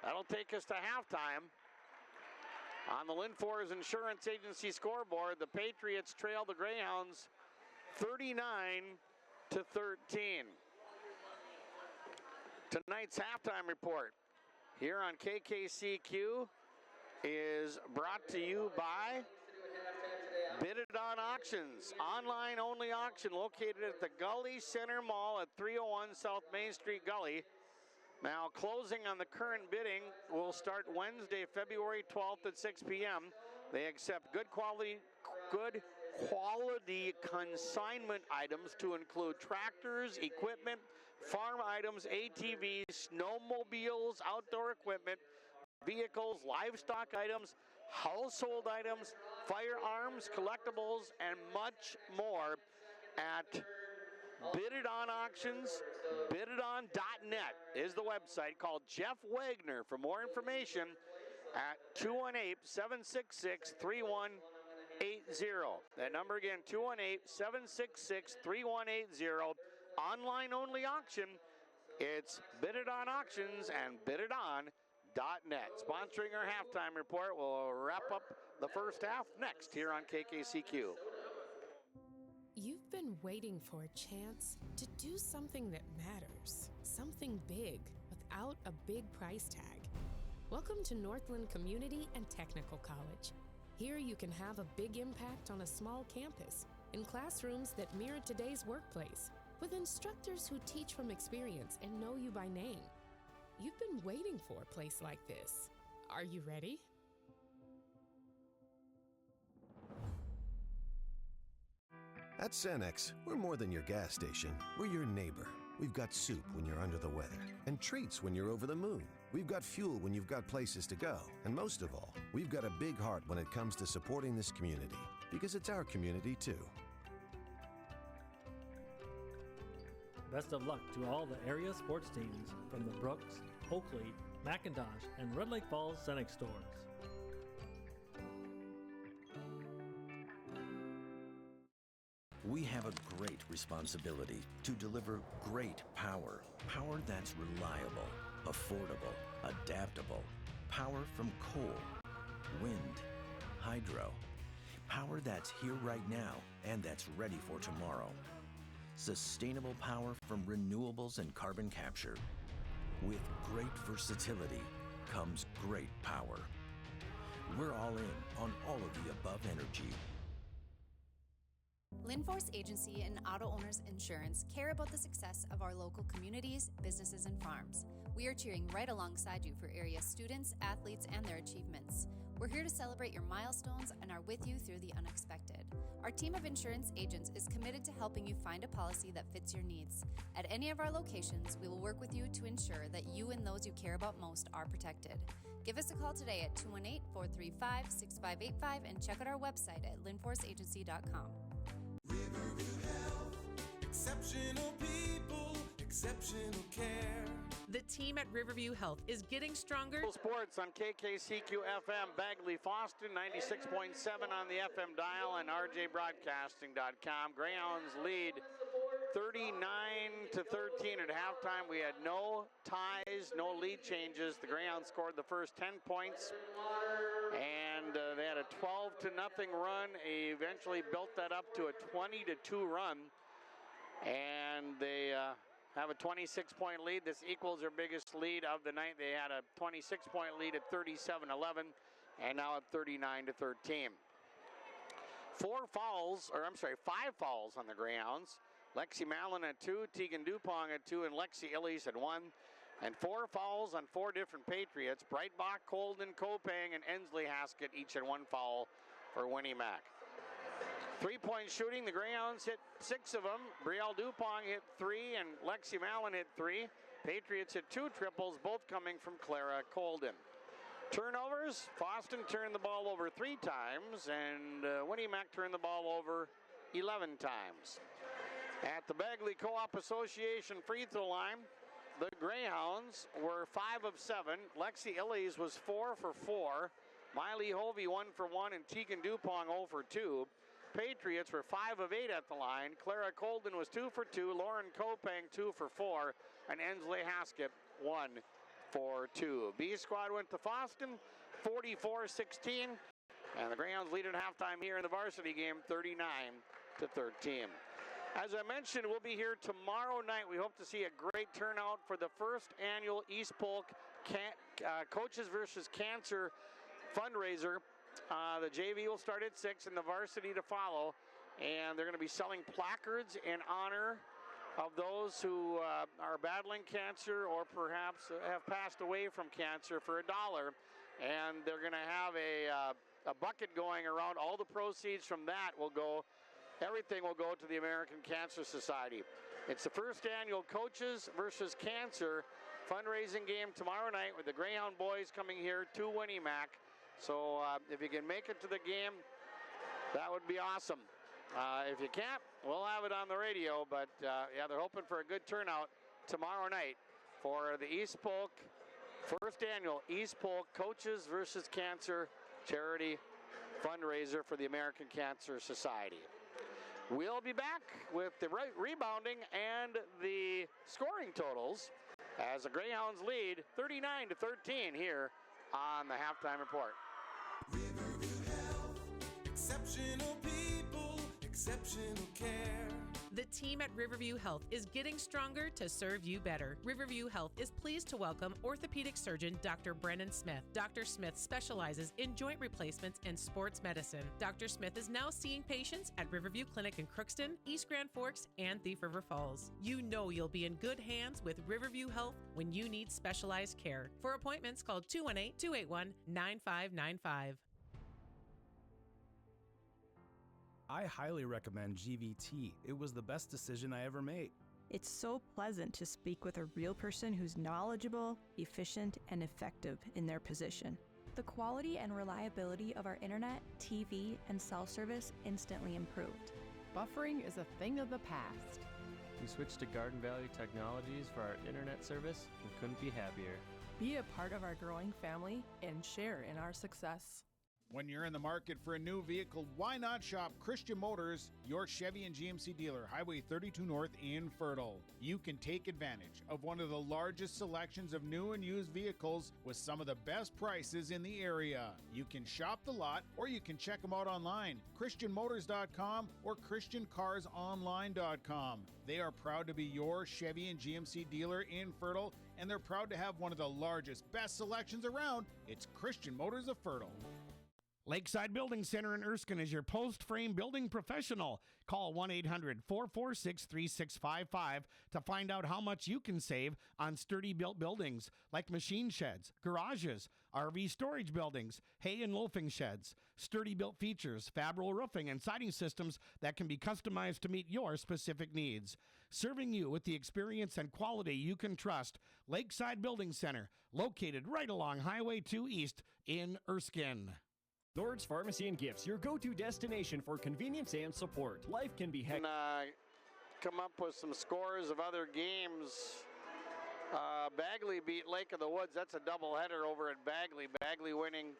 That'll take us to halftime. On the Linfors Insurance Agency scoreboard, the Patriots trail the Greyhounds 39-13. Tonight's halftime report here on KKCQ is brought to you by Bid It On Auctions, online only auction located at the Gully Center Mall at 301 South Main Street, Gully. Now, closing on the current bidding will start Wednesday, February 12th at 6 p.m. They accept good quality consignment items to include tractors, equipment, farm items, ATVs, snowmobiles, outdoor equipment, vehicles, livestock items, household items, firearms, collectibles, and much more at Bid It On Auctions. BidItOn.net is the website. Call Jeff Wagner for more information at 218-766-3180. That number again, 218-766-3180. Online only auction. It's Bid It On Auctions and BidItOn.net. Sponsoring our halftime report. We'll wrap up the first half next here on KKCQ. You've been waiting for a chance to do something that matters, something big without a big price tag. Welcome to Northland Community and Technical College. Here you can have a big impact on a small campus, in classrooms that mirror today's workplace, with instructors who teach from experience and know you by name. You've been waiting for a place like this. Are you ready? At Cenex, we're more than your gas station. We're your neighbor. We've got soup when you're under the weather, and treats when you're over the moon. We've got fuel when you've got places to go. And most of all, we've got a big heart when it comes to supporting this community, because it's our community too. Best of luck to all the area sports teams from the Brooks, Oakley, McIntosh, and Red Lake Falls Cenex stores. We have a great responsibility to deliver great power. Power that's reliable, affordable, adaptable. Power from coal, wind, hydro. Power that's here right now and that's ready for tomorrow. Sustainable power from renewables and carbon capture. With great versatility comes great power. We're all in on all of the above energy. Linforce Agency and Auto Owners Insurance care about the success of our local communities, businesses, and farms. We are cheering right alongside you for area students, athletes, and their achievements. We're here to celebrate your milestones and are with you through the unexpected. Our team of insurance agents is committed to helping you find a policy that fits your needs. At any of our locations, we will work with you to ensure that you and those you care about most are protected. Give us a call today at 218-435-6585 and check out our website at linforceagency.com. Riverview Health, exceptional people, exceptional care. The team at Riverview Health is getting stronger. Sports on KKCQ FM, Bagley FOSSTON, 96.7 on the FM dial and rjbroadcasting.com. Greyhounds lead 39-13 at halftime. We had no ties, no lead changes. The Greyhounds scored the first 10 points, and they had a 12-0 run. They eventually built that up to a 20-2 run, and they have a 26-point lead. This equals their biggest lead of the night. They had a 26-point lead at 37-11, and now at 39-13. 5 fouls on the Greyhounds. Lexi Mallon at 2, Tegan Dupont at 2, and Lexi Illies at 1. And 4 fouls on 4 different Patriots. Breitbach, Colden, Kopang, and Ensley Haskett each had 1 foul for Winnie Mac. 3-point shooting, the Greyhounds hit 6 of them. Brielle Dupont hit 3, and Lexi Mallon hit 3. Patriots hit 2 triples, both coming from Clara Colden. Turnovers, FOSSTON turned the ball over 3 times, and Winnie Mac turned the ball over 11 times. At the Bagley Co-op Association free throw line, the Greyhounds were 5 of 7. Lexi Illies was 4 for 4. Miley Hovey 1 for 1, and Tegan Dupong 0 for 2. Patriots were 5 of 8 at the line. Clara Colden was 2 for 2. Lauren Kopang 2 for 4. And Ensley Haskett 1 for 2. B squad went to FOSSTON 44-16. And the Greyhounds lead at halftime here in the varsity game 39-13. As I mentioned, we'll be here tomorrow night. We hope to see a great turnout for the first annual East Polk Coaches versus Cancer fundraiser. The JV will start at 6 and the varsity to follow. And they're going to be selling placards in honor of those who are battling cancer or perhaps have passed away from cancer for $1. And they're going to have a bucket going around. All the proceeds from that will go, everything will go to the American Cancer Society. It's the first annual Coaches versus Cancer fundraising game tomorrow night with the Greyhound boys coming here to Winnie-Mac. So if you can make it to the game, that would be awesome. If you can't, we'll have it on the radio. But yeah, they're hoping for a good turnout tomorrow night for the East Polk, first annual East Polk Coaches versus Cancer charity fundraiser for the American Cancer Society. We'll be back with the rebounding and the scoring totals as the Greyhounds lead 39-13 here on the halftime report. Riverview Health, exceptional people, exceptional care. The team at Riverview Health is getting stronger to serve you better. Riverview Health is pleased to welcome orthopedic surgeon Dr. Brennan Smith. Dr. Smith specializes in joint replacements and sports medicine. Dr. Smith is now seeing patients at Riverview Clinic in Crookston, East Grand Forks, and Thief River Falls. You know you'll be in good hands with Riverview Health when you need specialized care. For appointments, call 218-281-9595. I highly recommend GVT. It was the best decision I ever made. It's so pleasant to speak with a real person who's knowledgeable, efficient, and effective in their position. The quality and reliability of our internet, TV, and cell service instantly improved. Buffering is a thing of the past. We switched to Garden Valley Technologies for our internet service and couldn't be happier. Be a part of our growing family and share in our success. When you're in the market for a new vehicle, why not shop Christian Motors, your Chevy and GMC dealer, Highway 32 North in Fertile. You can take advantage of one of the largest selections of new and used vehicles with some of the best prices in the area. You can shop the lot or you can check them out online, christianmotors.com or christiancarsonline.com. They are proud to be your Chevy and GMC dealer in Fertile, and they're proud to have one of the largest, best selections around. It's Christian Motors of Fertile. Lakeside Building Center in Erskine is your post-frame building professional. Call 1-800-446-3655 to find out how much you can save on sturdy built buildings like machine sheds, garages, RV storage buildings, hay and loafing sheds, sturdy built features, Fabro roofing, and siding systems that can be customized to meet your specific needs. Serving you with the experience and quality you can trust, Lakeside Building Center, located right along Highway 2 East in Erskine. Nord's Pharmacy and Gifts, your go-to destination for convenience and support. Life can be hectic. Come up with some scores of other games. Bagley beat Lake of the Woods. That's a doubleheader over at Bagley. Bagley winning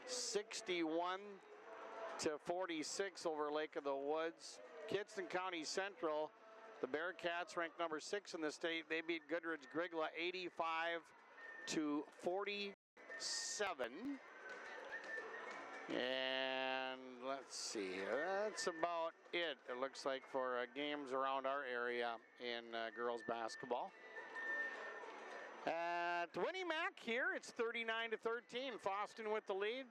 61-46 over Lake of the Woods. Kidston County Central, the Bearcats ranked number 6 in the state. They beat Goodrich Grigla 85-47. And let's see, that's about it looks like for games around our area in girls basketball. At Winnie-Mac here, it's 39-13. FOSSTON with the lead.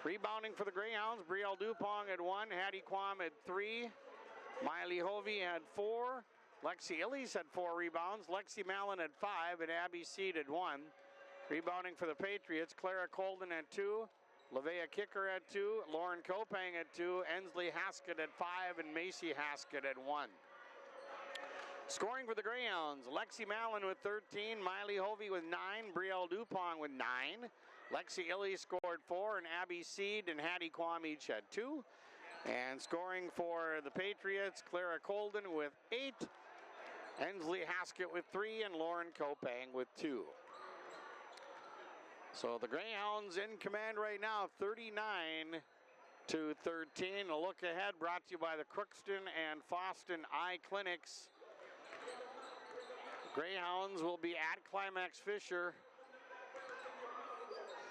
Rebounding for the Greyhounds, Brielle Dupong had 1, Hattie Quam had 3, Miley Hovey had 4, Lexi Illies had 4 rebounds, Lexi Mallon had 5, and Abby Seed had 1. Rebounding for the Patriots, Clara Colden had 2, Lavea Kicker at 2, Lauren Kopang at 2, Ensley Haskett at 5, and Macy Haskett at 1. Scoring for the Greyhounds, Lexi Mallon with 13, Miley Hovey with 9, Brielle Dupong with 9, Lexi Illy scored 4, and Abby Seed and Hattie Quam each had 2. And scoring for the Patriots, Clara Colden with 8, Ensley Haskett with 3, and Lauren Kopang with 2. So the Greyhounds in command right now, 39-13. A look ahead brought to you by the Crookston and FOSSTON Eye Clinics. Greyhounds will be at Climax Fisher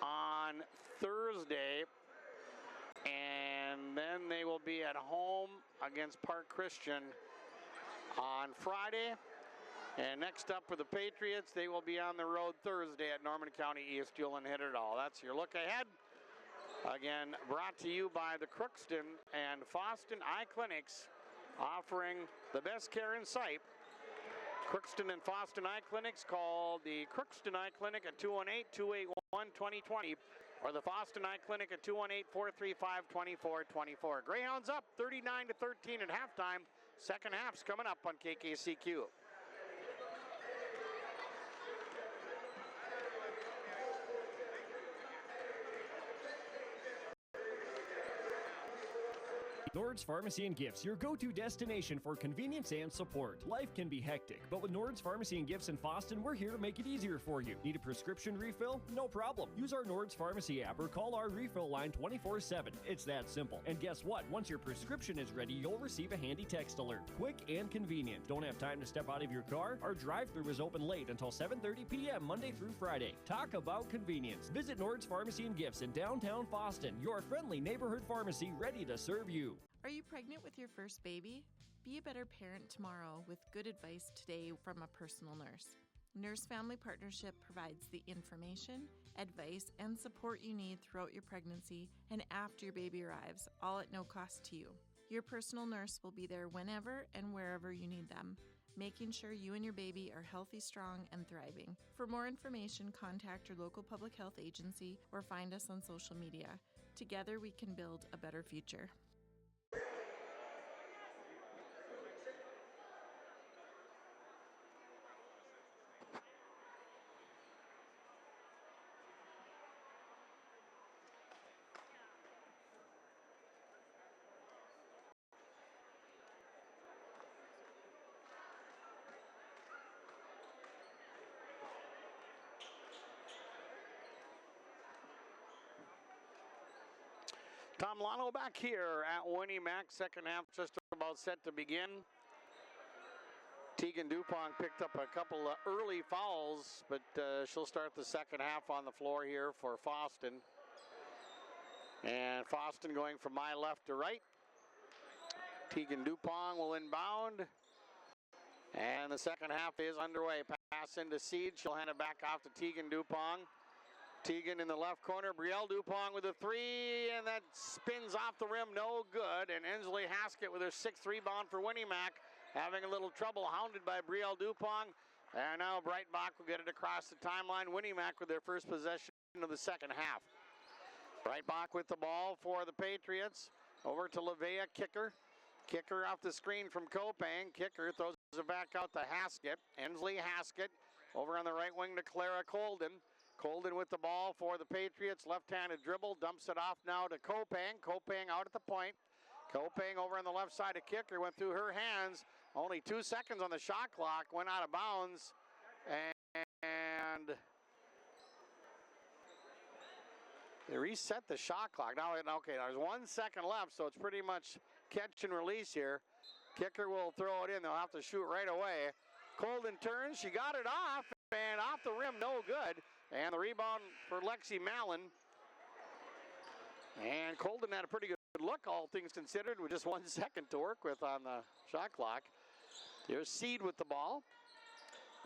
on Thursday, and then they will be at home against Park Christian on Friday. And next up for the Patriots, they will be on the road Thursday at Norman County East. You'll hit it all. That's your look ahead. Again, brought to you by the Crookston and FOSSTON Eye Clinics, offering the best care in sight. Crookston and FOSSTON Eye Clinics, call the Crookston Eye Clinic at 218-281-2020 or the FOSSTON Eye Clinic at 218-435-2424. Greyhounds up 39-13 at halftime. Second half's coming up on KKCQ. Nord's Pharmacy and Gifts, your go-to destination for convenience and support. Life can be hectic, but with Nord's Pharmacy and Gifts in FOSSTON, we're here to make it easier for you. Need a prescription refill? No problem. Use our Nord's Pharmacy app or call our refill line 24/7. It's that simple. And guess what? Once your prescription is ready, you'll receive a handy text alert. Quick and convenient. Don't have time to step out of your car? Our drive-thru is open late until 7:30 p.m. Monday through Friday. Talk about convenience. Visit Nord's Pharmacy and Gifts in downtown FOSSTON, your friendly neighborhood pharmacy ready to serve you. Are you pregnant with your first baby? Be a better parent tomorrow with good advice today from a personal nurse. Nurse Family Partnership provides the information, advice, and support you need throughout your pregnancy and after your baby arrives, all at no cost to you. Your personal nurse will be there whenever and wherever you need them, making sure you and your baby are healthy, strong, and thriving. For more information, contact your local public health agency or find us on social media. Together, we can build a better future. Tom Lano back here at Winnie Mac. Second half just about set to begin. Tegan Dupont picked up a couple of early fouls, but she'll start the second half on the floor here for FOSSTON. And FOSSTON going from my left to right. Tegan Dupont will inbound. And the second half is underway. Pass into Seed. She'll hand it back off to Tegan Dupont. Tegan in the left corner, Brielle Dupont with a 3, and that spins off the rim, no good. And Ensley Haskett with her 6th rebound for Winnie Mac, having a little trouble, hounded by Brielle Dupont. And now Breitbach will get it across the timeline. Winnie Mac with their first possession of the second half. Breitbach with the ball for the Patriots. Over to Levea, kicker. Kicker off the screen from Kopang. Kicker throws it back out to Haskett. Ensley Haskett over on the right wing to Clara Colden. Colden with the ball for the Patriots. Left-handed dribble. Dumps it off now to Kopang. Kopang out at the point. Kopang over on the left side of kicker. Went through her hands. Only 2 seconds on the shot clock. Went out of bounds. And they reset the shot clock. Now, okay, there's 1 second left, so it's pretty much catch and release here. Kicker will throw it in. They'll have to shoot right away. Colden turns. She got it off, and off the rim, no good. And the rebound for Lexi Mallon. And Colden had a pretty good look, all things considered, with just 1 second to work with on the shot clock. Here's Seed with the ball.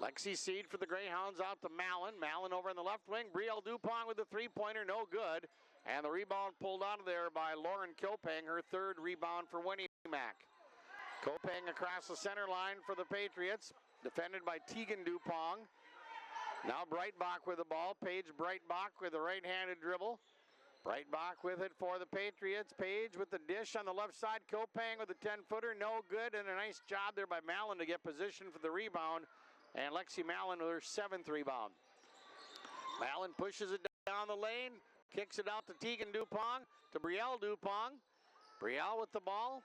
Lexi Seed for the Greyhounds out to Mallon. Mallon over in the left wing. Brielle Dupont with the three-pointer, no good. And the rebound pulled out of there by Lauren Kopang, her 3rd rebound for Winnie Mac. Kopang across the center line for the Patriots, defended by Tegan Dupont. Now Breitbach with the ball. Paige Breitbach with the right-handed dribble. Breitbach with it for the Patriots. Paige with the dish on the left side. Kopang with the 10-footer. No good, and a nice job there by Mallon to get position for the rebound. And Lexi Mallon with her 7th rebound. Mallon pushes it down the lane. Kicks it out to Tegan Dupont. To Brielle Dupont. Brielle with the ball.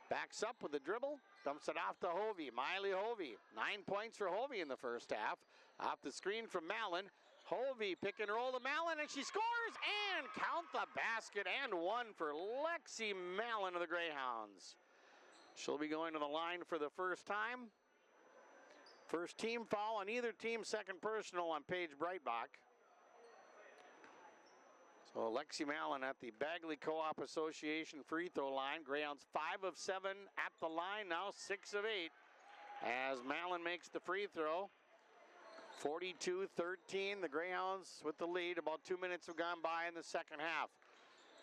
Backs up with the dribble. Dumps it off to Hovey. Miley Hovey. 9 points for Hovey in the first half. Off the screen from Mallon. Hovey pick and roll to Mallon, and she scores and count the basket and one for Lexi Mallon of the Greyhounds. She'll be going to the line for the first time. First team foul on either team, second personal on Paige Breitbach. So Lexi Mallon at the Bagley Co-op Association free throw line. Greyhounds 5 of 7 at the line, now 6 of 8 as Mallon makes the free throw. 42-13, the Greyhounds with the lead. About 2 minutes have gone by in the second half.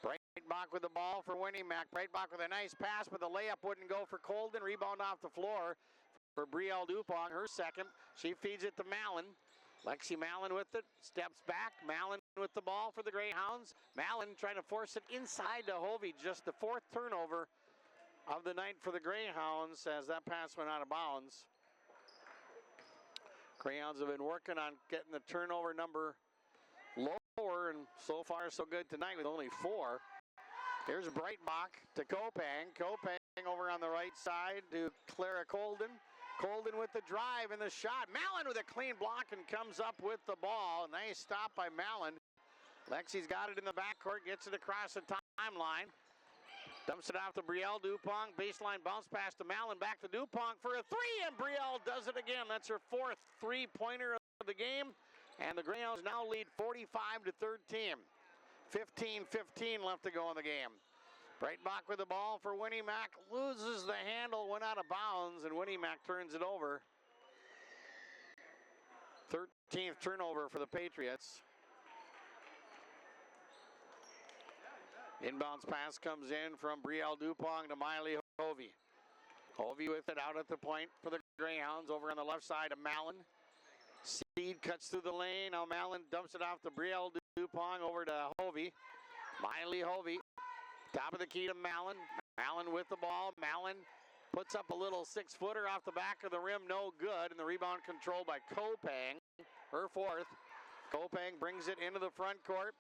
Breitbach with the ball for Winnie Mac. Breitbach with a nice pass, but the layup wouldn't go for Colden. Rebound off the floor for Brielle Dupont, her second. She feeds it to Mallon. Lexi Mallon with it, steps back. Mallon with the ball for the Greyhounds. Mallon trying to force it inside to Hovey. Just the 4th turnover of the night for the Greyhounds as that pass went out of bounds. Greyhounds have been working on getting the turnover number lower, and so far so good tonight with only 4. Here's Breitbach to Kopang. Kopang over on the right side to Clara Colden. Colden with the drive and the shot. Mallon with a clean block and comes up with the ball. Nice stop by Mallon. Lexi's got it in the backcourt, gets it across the timeline. Dumps it off to Brielle Dupont. Baseline bounce pass to Mallon. Back to Dupont for a 3, and Brielle does it again. That's her 4th three-pointer of the game. And the Greyhounds now lead 45-13. 15-15 left to go in the game. Breitbach with the ball for Winnie Mac. Loses the handle, went out of bounds, and Winnie Mac turns it over. 13th turnover for the Patriots. Inbounds pass comes in from Brielle Dupont to Miley Hovey. Hovey with it out at the point for the Greyhounds over on the left side of Mallon. Seed cuts through the lane. Now Mallon dumps it off to Brielle Dupont over to Hovey. Miley Hovey. Top of the key to Mallon. Mallon with the ball. Mallon puts up a little 6-footer off the back of the rim. No good. And the rebound controlled by Kopang. Her 4th. Kopang brings it into the front court.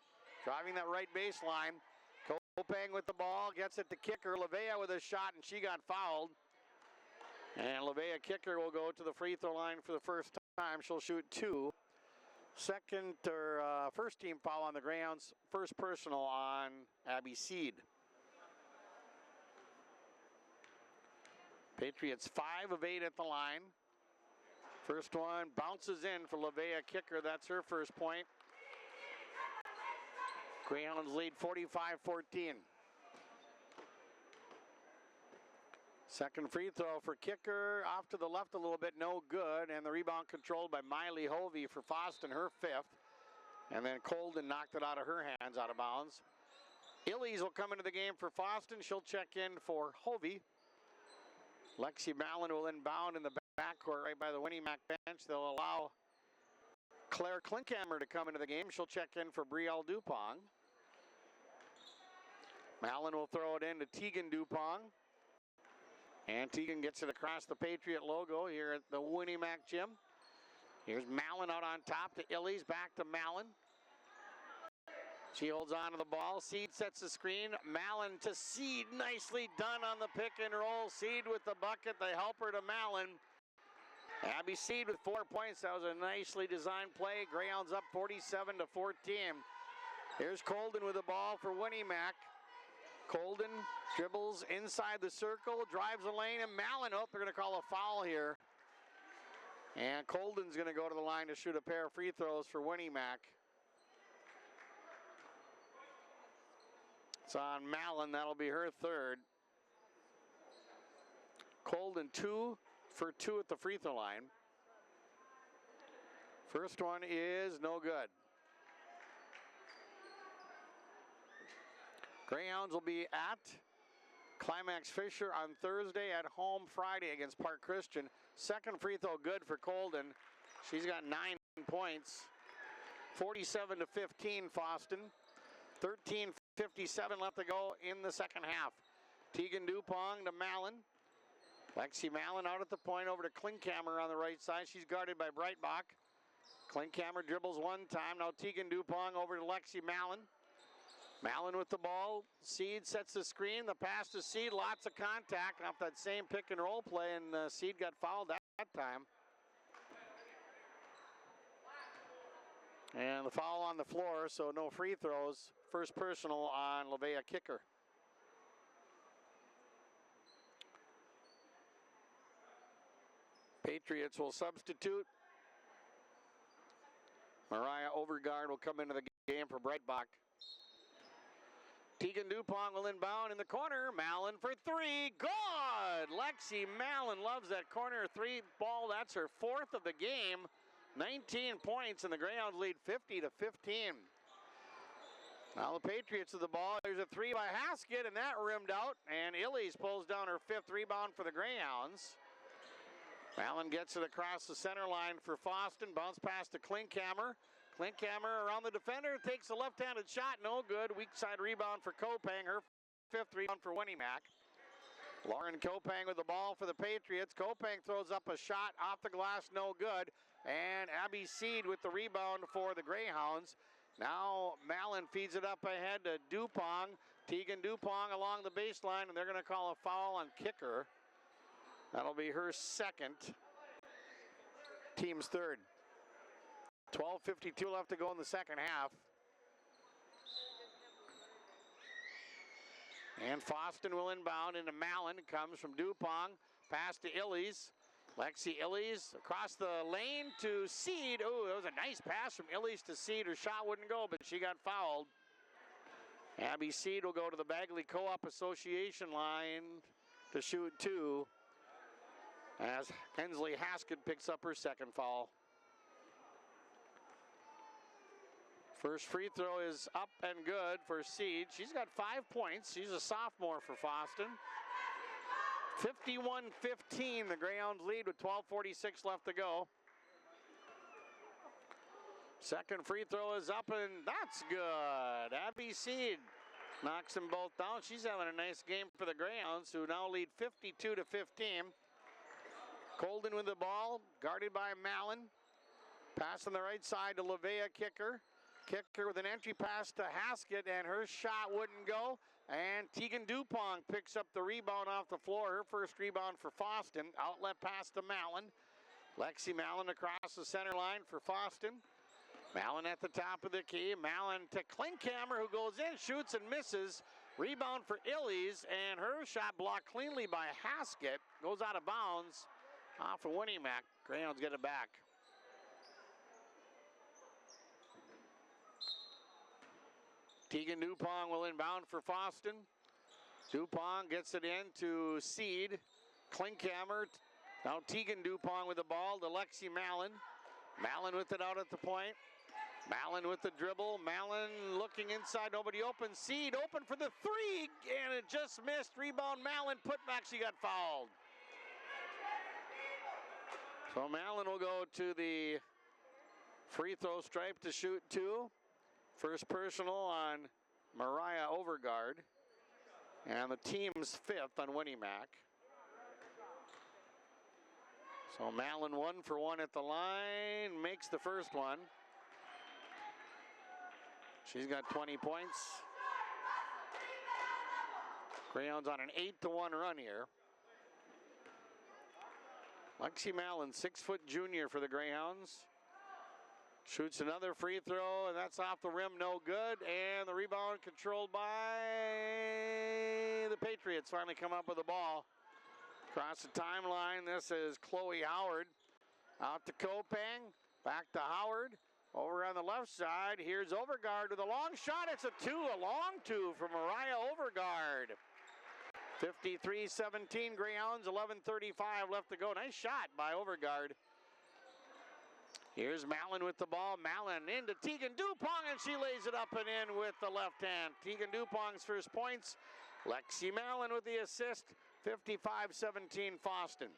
Driving that right baseline. Kopang with the ball, gets it to kicker. Levea with a shot, and she got fouled. And Levea kicker will go to the free throw line for the first time. She'll shoot 2. First team foul on the Greyhounds. First personal on Abby Seed. Patriots 5 of 8 at the line. First one bounces in for Levea kicker. That's her first point. Greyhounds lead 45-14. Second free throw for kicker, off to the left a little bit, no good. And the rebound controlled by Miley Hovey for FOSSTON, her 5th. And then Colden knocked it out of her hands, out of bounds. Illies will come into the game for FOSSTON. She'll check in for Hovey. Lexi Mallon will inbound in the backcourt right by the Winnie Mac bench. They'll allow Claire Klinkhammer to come into the game. She'll check in for Brielle Dupont. Mallon will throw it in to Tegan Dupont. And Tegan gets it across the Patriot logo here at the Winnie Mac gym. Here's Mallon out on top to Illies, back to Mallon. She holds on to the ball. Seed sets the screen. Mallon to Seed. Nicely done on the pick and roll. Seed with the bucket. They help her to Mallon. Abby Seed with 4 points. That was a nicely designed play. Greyhounds up 47-14. Here's Colden with the ball for Winnie Mac. Colden dribbles inside the circle, drives the lane, and Mallon, they're going to call a foul here. And Colden's going to go to the line to shoot a pair of free throws for Winnie Mac. It's on Mallon, that'll be her 3rd. Colden 2 for 2 at the free throw line. First one is no good. Greyhounds will be at Climax Fisher on Thursday, at home Friday against Park Christian. Second free throw good for Colden. She's got 9 points. 47-15 FOSSTON. 13:57 left to go in the second half. Tegan Dupont to Mallon. Lexi Mallon out at the point over to Klinkhammer on the right side. She's guarded by Breitbach. Klinkhammer dribbles one time. Now Tegan Dupont over to Lexi Mallon. Mallon with the ball. Seed sets the screen. The pass to Seed. Lots of contact off that same pick and roll play, and Seed got fouled that time. And the foul on the floor, so no free throws. First personal on Levea kicker. Patriots will substitute. Mariah Overgaard will come into the game for Breitbach. Tegan Dupont will inbound in the corner. Mallon for three. Good! Lexi Mallon loves that corner three ball. That's her fourth of the game. 19 points, and the Greyhounds lead 50-15. Now the Patriots with the ball. There's a three by Haskett, and that rimmed out. And Illies pulls down her fifth rebound for the Greyhounds. Mallon gets it across the center line for FOSSTON. Bounce pass to Klinkhammer. Klinkhammer around the defender. Takes a left-handed shot. No good. Weak side rebound for Kopang. Her fifth rebound for Winnimac. Lauren Kopang with the ball for the Patriots. Kopang throws up a shot off the glass. No good. And Abby Seed with the rebound for the Greyhounds. Now Mallon feeds it up ahead to Dupong. Tegan Dupong along the baseline, and they're going to call a foul on kicker. That'll be her second. Team's third. 12:52 left to go in the second half. And FOSSTON will inbound into Mallon. It comes from Dupong. Pass to Illies. Lexi Illies across the lane to Seed. Oh, that was a nice pass from Illies to Seed. Her shot wouldn't go, but she got fouled. Abby Seed will go to the Bagley Co-op Association line to shoot two, as Hensley Haskett picks up her second foul. First free throw is up and good for Seed. She's got 5 points. She's a sophomore for FOSSTON. 51-15, the Greyhounds lead with 12:46 left to go. Second free throw is up, and that's good. Abby Seed knocks them both down. She's having a nice game for the Greyhounds, who now lead 52-15. Colden with the ball, guarded by Mallon. Pass on the right side to Levea kicker. Kicker with an entry pass to Haskett, and her shot wouldn't go. And Tegan Dupont picks up the rebound off the floor. Her first rebound for FOSSTON. Outlet pass to Mallon. Lexi Mallon across the center line for FOSSTON. Mallon at the top of the key. Mallon to Klinkhammer, who goes in, shoots and misses. Rebound for Illies, and her shot blocked cleanly by Haskett. Goes out of bounds off of Winnimac. Greyhounds get it back. Tegan Dupont will inbound for FOSSTON. Dupont gets it in to Seed. Klinkhammer. Now Tegan Dupont with the ball to Lexi Mallon. Mallon with it out at the point. Mallon with the dribble. Mallon looking inside. Nobody open. Seed open for the three, and it just missed. Rebound Mallon. Putback. She got fouled. So Mallon will go to the free throw stripe to shoot two. First personal on Mariah Overgaard. And the team's fifth on Winnimac. So Mallon 1 for 1 at the line. Makes the first one. She's got 20 points. Greyhounds on an 8-1 run here. Lexi Mallon, 6-foot junior for the Greyhounds. Shoots another free throw, and that's off the rim, no good. And the rebound controlled by the Patriots. Finally come up with the ball. Across the timeline, this is Chloe Howard. Out to Kopang, back to Howard. Over on the left side, here's Overgaard with a long shot. It's a long two from Mariah Overgaard. 53-17 Greyhounds, 11:35 left to go. Nice shot by Overgaard. Here's Mallon with the ball. Mallon into Tegan Dupont, and she lays it up and in with the left hand. Tegan Dupong's first points. Lexi Mallon with the assist. 55-17 FOSSTON.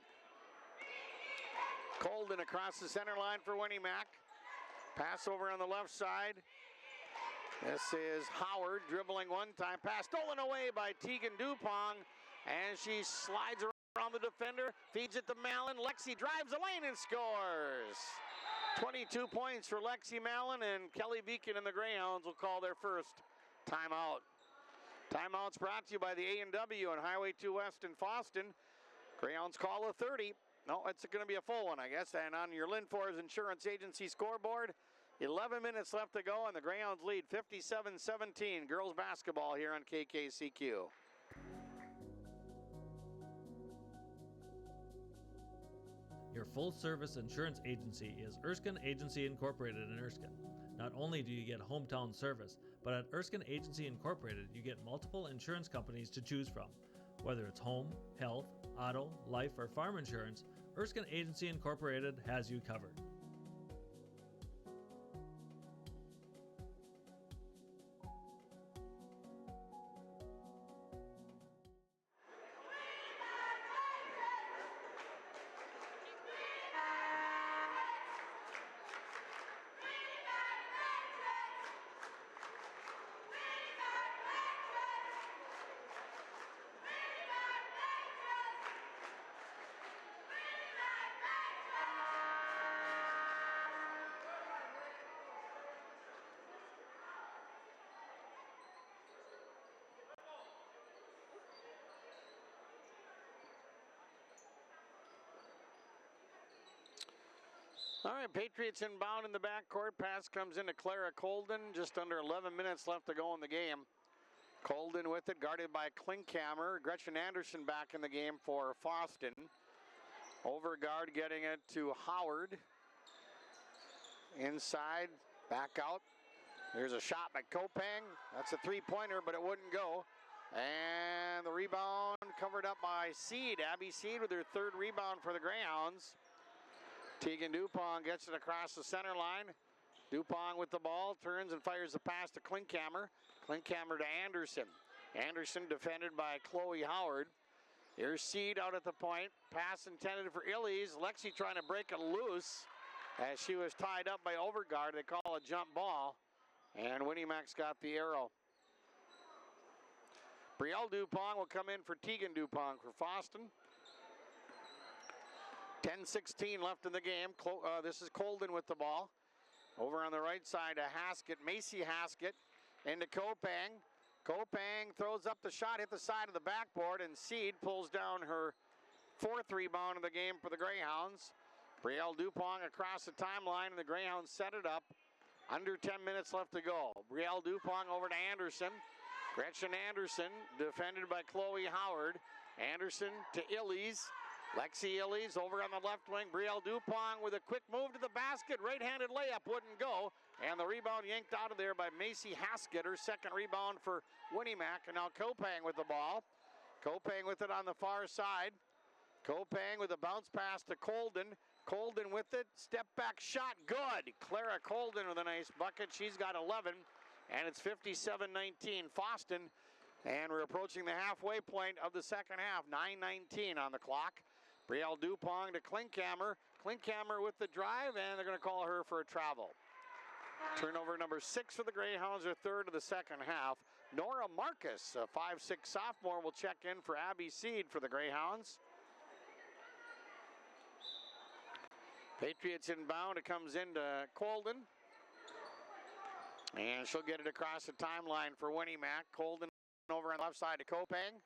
Colden across the center line for Winnimac. Pass over on the left side. This is Howard dribbling one time. Pass stolen away by Tegan Dupont, and she slides around the defender, feeds it to Mallon. Lexi drives the lane and scores. 22 points for Lexi Mallon, and Kelly Beacon and the Greyhounds will call their first Timeout. Timeout's brought to you by the A&W on Highway 2 West in FOSSTON. Greyhounds call a 30. No, it's going to be a full one, I guess. And on your Linfors Insurance Agency scoreboard, 11 minutes left to go, and the Greyhounds lead 57-17. Girls basketball here on KKCQ. Your full-service insurance agency is Erskine Agency Incorporated in Erskine. Not only do you get hometown service, but at Erskine Agency Incorporated, you get multiple insurance companies to choose from. Whether it's home, health, auto, life, or farm insurance, Erskine Agency Incorporated has you covered. All right, Patriots inbound in the backcourt. Pass comes into Clara Colden. Just under 11 minutes left to go in the game. Colden with it, guarded by Klinkhammer. Gretchen Anderson back in the game for FOSSTON. Overguard getting it to Howard. Inside, back out. Here's a shot by Kopang. That's a three-pointer, but it wouldn't go. And the rebound covered up by Seed. Abby Seed with her third rebound for the Greyhounds. Tegan Dupont gets it across the center line. Dupont with the ball, turns and fires the pass to Klinkhammer. Klinkhammer to Anderson. Anderson defended by Chloe Howard. Here's Seed out at the point. Pass intended for Illies. Lexi trying to break it loose as she was tied up by Overguard. They call a jump ball. And Winnie Mac's got the arrow. Brielle Dupont will come in for Tegan Dupont for FOSSTON. 10-16 left in the game. This is Colden with the ball. Over on the right side to Haskett. Macy Haskett into Kopang. Kopang throws up the shot, hit the side of the backboard, and Seed pulls down her fourth rebound of the game for the Greyhounds. Brielle Dupont across the timeline, and the Greyhounds set it up. Under 10 minutes left to go. Brielle Dupont over to Anderson. Gretchen Anderson defended by Chloe Howard. Anderson to Illies. Lexi Illies over on the left wing. Brielle Dupont with a quick move to the basket. Right-handed layup wouldn't go. And the rebound yanked out of there by Macy Haskett. Her second rebound for Winnie Mac. And now Kopang with the ball. Kopang with it on the far side. Kopang with a bounce pass to Colden. Colden with it. Step back shot. Good. Clara Colden with a nice bucket. She's got 11. And it's 57-19. FOSSTON. And we're approaching the halfway point of the second half. 9:19 on the clock. Brielle Dupont to Klinkhammer. Klinkhammer with the drive, and they're going to call her for a travel. Turnover number 6 for the Greyhounds, their third of the second half. Nora Marcus, a 5'6" sophomore, will check in for Abby Seed for the Greyhounds. Patriots inbound. It comes into Colden. And she'll get it across the timeline for Winnie Mac. Colden over on the left side to Kopang.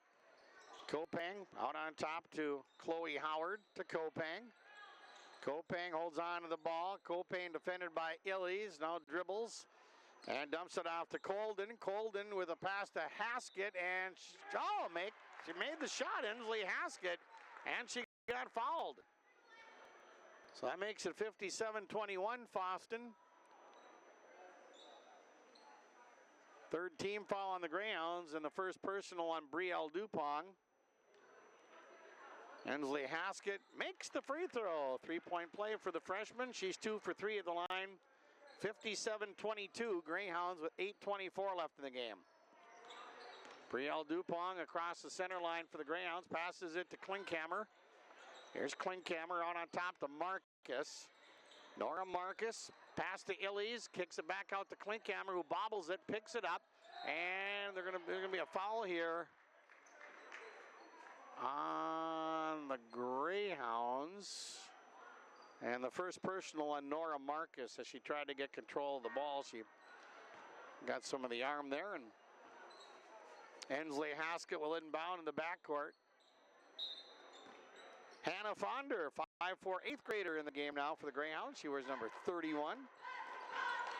Kopang out on top to Chloe Howard to Kopang. Kopang holds on to the ball. Kopang defended by Illies. Now dribbles and dumps it off to Colden. Colden with a pass to Haskett. And she made the shot, Inslee Haskett. And she got fouled. So that makes it 57-21 FOSSTON. Third team foul on the Greyhounds and the first personal on Brielle Dupont. Inslee Haskett makes the free throw. Three-point play for the freshman. She's 2 for 3 at the line. 57-22. Greyhounds with 8:24 left in the game. Brielle Dupont across the center line for the Greyhounds. Passes it to Klinkhammer. Here's Klinkhammer out on top to Marcus. Nora Marcus. Pass to Illies. Kicks it back out to Klinkhammer, who bobbles it, picks it up. And there's gonna be a foul here on the Greyhounds. And the first personal on Nora Marcus as she tried to get control of the ball. She got some of the arm there and Ensley Haskett will inbound in the backcourt. Hannah Fonder, 5'4", 8th grader in the game now for the Greyhounds. She wears number 31.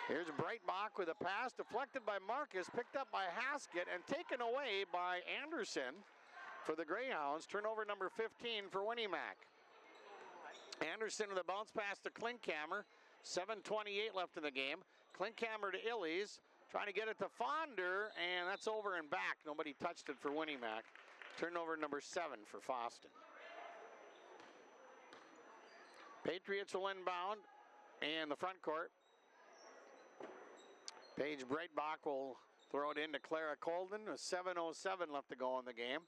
Here's Breitbach with a pass deflected by Marcus, picked up by Haskett, and taken away by Anderson for the Greyhounds. Turnover number 15 for Winnie-Mac. Anderson with a bounce pass to Klinkhammer. 7:28 left in the game. Klinkhammer to Illies, trying to get it to Fonder, and that's over and back. Nobody touched it for Winnie-Mac. Turnover number 7 for FOSSTON. Patriots will inbound in the front court. Paige Breitbach will throw it into Clara Colden. 7:07 left to go in the game.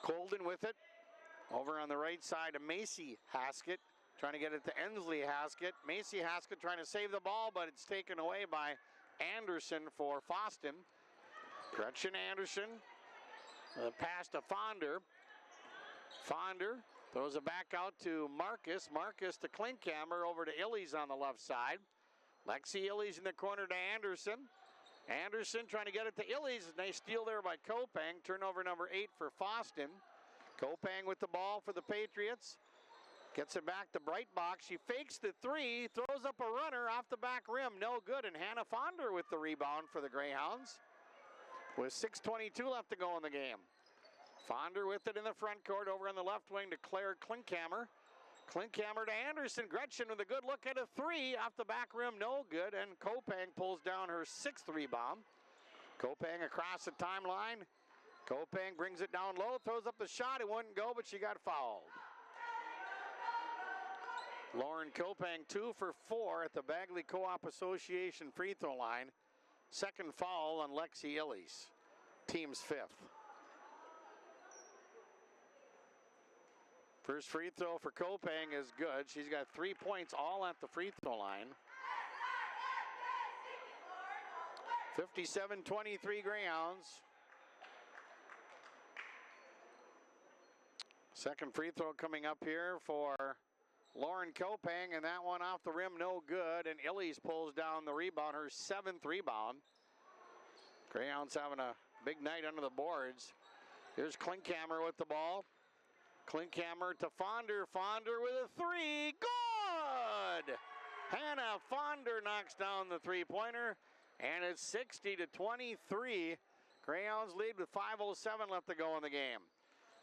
Colden with it. Over on the right side to Macy Haskett. Trying to get it to Ensley Haskett. Macy Haskett trying to save the ball, but it's taken away by Anderson for FOSSTON. Gretchen Anderson. Pass to Fonder. Fonder throws it back out to Marcus. Marcus to Klinkhammer, over to Illies on the left side. Lexi Illies in the corner to Anderson. Anderson trying to get it to Illies. Nice steal there by Kopang. Turnover number 8 for FOSSTON. Kopang with the ball for the Patriots. Gets it back to Breitbach. She fakes the three, throws up a runner off the back rim. No good, and Hannah Fonder with the rebound for the Greyhounds. With 6:22 left to go in the game. Fonder with it in the front court, over on the left wing to Claire Klinkhammer. Klinkhammer to Anderson. Gretchen with a good look at a three off the back rim, no good, and Kopang pulls down her 6th rebound. Kopang across the timeline. Kopang brings it down low, throws up the shot. It wouldn't go, but she got fouled. Lauren Kopang 2 for 4 at the Bagley Co-op Association free throw line. Second foul on Lexi Illies, team's 5th. First free throw for Kopang is good. She's got 3 points all at the free throw line. 57-23 Greyhounds. Second free throw coming up here for Lauren Kopang, and that one off the rim, no good. And Illies pulls down the rebound, her 7th rebound. Greyhounds having a big night under the boards. Here's Klinkhammer with the ball. Klinkhammer to Fonder. Fonder with a three. Good! Hannah Fonder knocks down the three-pointer, and it's 60-23. Greyhounds lead with 5:07 left to go in the game.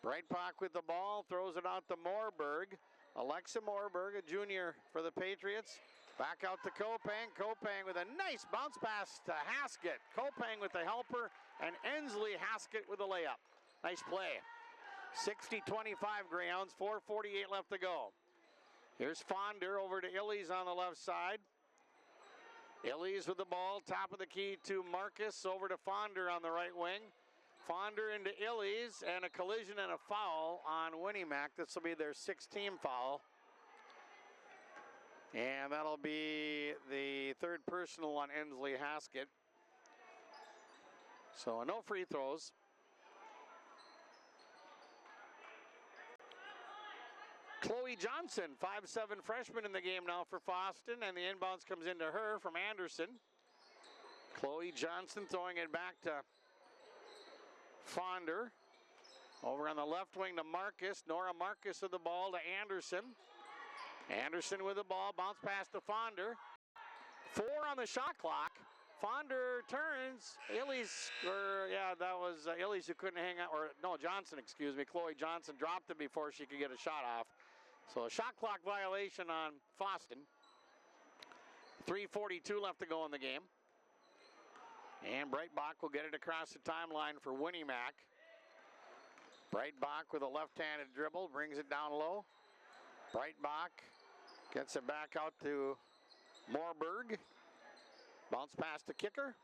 Breitbach with the ball, throws it out to Moorberg. Alexa Moorberg, a junior for the Patriots. Back out to Kopang. Kopang with a nice bounce pass to Haskett. Kopang with the helper, and Ensley Haskett with the layup. Nice play. 60-25 Greyhounds, 4:48 left to go. Here's Fonder over to Illies on the left side. Illies with the ball, top of the key to Marcus, over to Fonder on the right wing. Fonder into Illies, and a collision and a foul on Winnie-Mac. This will be their 6th team foul. And that'll be the 3rd personal on Ensley Haskett. So no free throws. Chloe Johnson, 5'7" freshman in the game now for FOSSTON, and the inbounds comes into her from Anderson. Chloe Johnson throwing it back to Fonder. Over on the left wing to Marcus. Nora Marcus with the ball to Anderson. Anderson with the ball, bounce pass to Fonder. 4 on the shot clock. Fonder turns. Illies, that was Illies who couldn't hang out, or no, Johnson, excuse me. Chloe Johnson dropped it before she could get a shot off. So a shot clock violation on FOSSTON. 3:42 left to go in the game. And Breitbach will get it across the timeline for Winnie-Mac. Breitbach with a left-handed dribble, brings it down low. Breitbach gets it back out to Moorberg. Bounce pass to Kicker.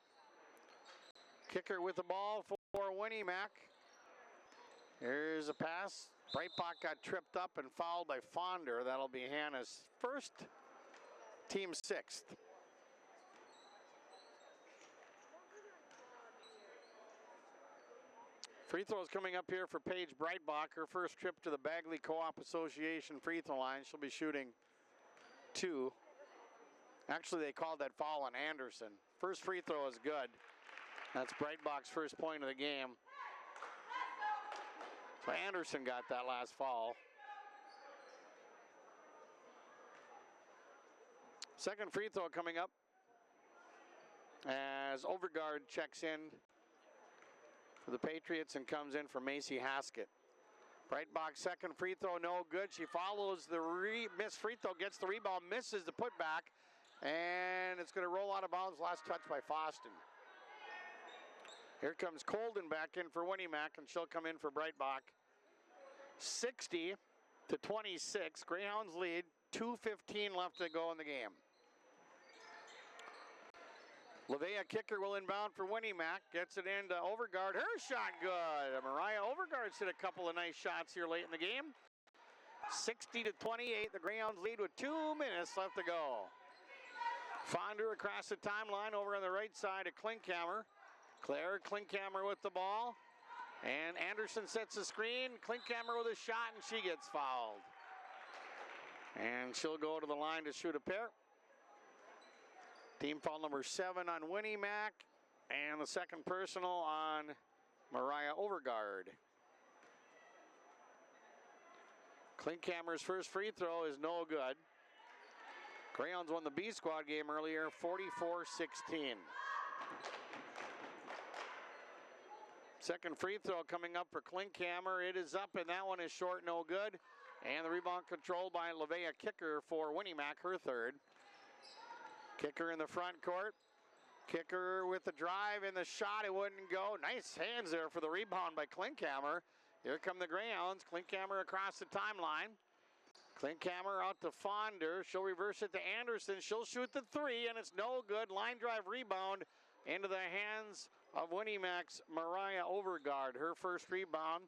Kicker with the ball for Winnie-Mac. Here's a pass. Breitbach got tripped up and fouled by Fonder. That'll be Hannah's 1st, team 6th. Free throws coming up here for Paige Breitbach. Her first trip to the Bagley Co-op Association free throw line. She'll be shooting 2. Actually, they called that foul on Anderson. First free throw is good. That's Breitbach's first point of the game. Anderson got that last foul. Second free throw coming up as Overgaard checks in for the Patriots and comes in for Macy Haskett. Breitbach second free throw, no good. She follows the missed free throw, gets the rebound, misses the putback, and it's going to roll out of bounds. Last touch by FOSSTON. Here comes Colden back in for Winnie-Mac, and she'll come in for Breitbach. 60-26, Greyhounds lead, 2:15 left to go in the game. Levea kicker will inbound for Winnie-Mac, gets it into Overgaard, her shot good. Mariah Overgaard's hit a couple of nice shots here late in the game. 60-28, the Greyhounds lead with 2 minutes left to go. Fonder across the timeline over on the right side of Klinkhammer. Claire Klinkhammer with the ball. And Anderson sets the screen. Klinkhammer with a shot, and she gets fouled. And she'll go to the line to shoot a pair. Team foul number 7 on Winnie-Mac. And the second personal on Mariah Overgaard. Klinkhammer's first free throw is no good. Greyhounds won the B squad game earlier, 44-16. Second free throw coming up for Klinkhammer. It is up, and that one is short, no good. And the rebound controlled by Levea kicker for Winnie-Mac, her third. Kicker in the front court. Kicker with the drive and the shot, it wouldn't go. Nice hands there for the rebound by Klinkhammer. Here come the Greyhounds. Klinkhammer across the timeline. Klinkhammer out to Fonder. She'll reverse it to Anderson. She'll shoot the three, and it's no good. Line drive rebound into the hands of Winnie-Mac's Mariah Overgaard. Her first rebound.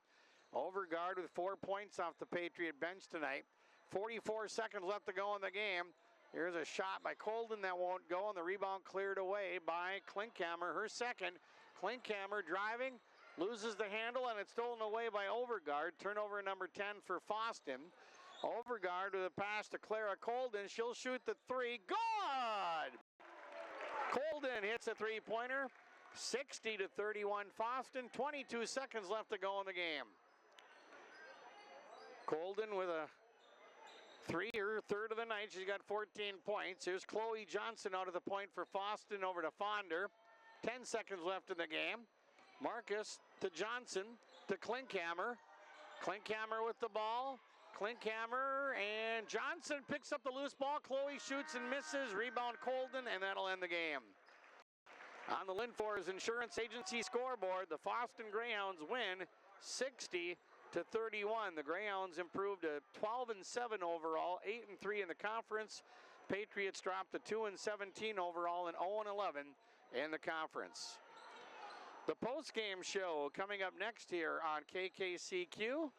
Overgaard with 4 points off the Patriot bench tonight. 44 seconds left to go in the game. Here's a shot by Colden that won't go, and the rebound cleared away by Klinkhammer, her second. Klinkhammer driving, loses the handle, and it's stolen away by Overgaard. Turnover number 10 for FOSSTON. Overgaard with a pass to Clara Colden. She'll shoot the three. Good! Colden hits a three-pointer. 60-31 FOSSTON. 22 seconds left to go in the game. Colden with a three, her third of the night. She's got 14 points. Here's Chloe Johnson out of the point for FOSSTON over to Fonder. 10 seconds left in the game. Marcus to Johnson to Klinkhammer. Klinkhammer with the ball. Klinkhammer and Johnson picks up the loose ball. Chloe shoots and misses. Rebound Colden, and that'll end the game. On the Linfors Insurance Agency scoreboard, the FOSSTON Greyhounds win 60-31. The Greyhounds improved to 12-7 overall, 8-3 in the conference. Patriots dropped to 2-17 overall and 0-11 in the conference. The post-game show coming up next here on KKCQ.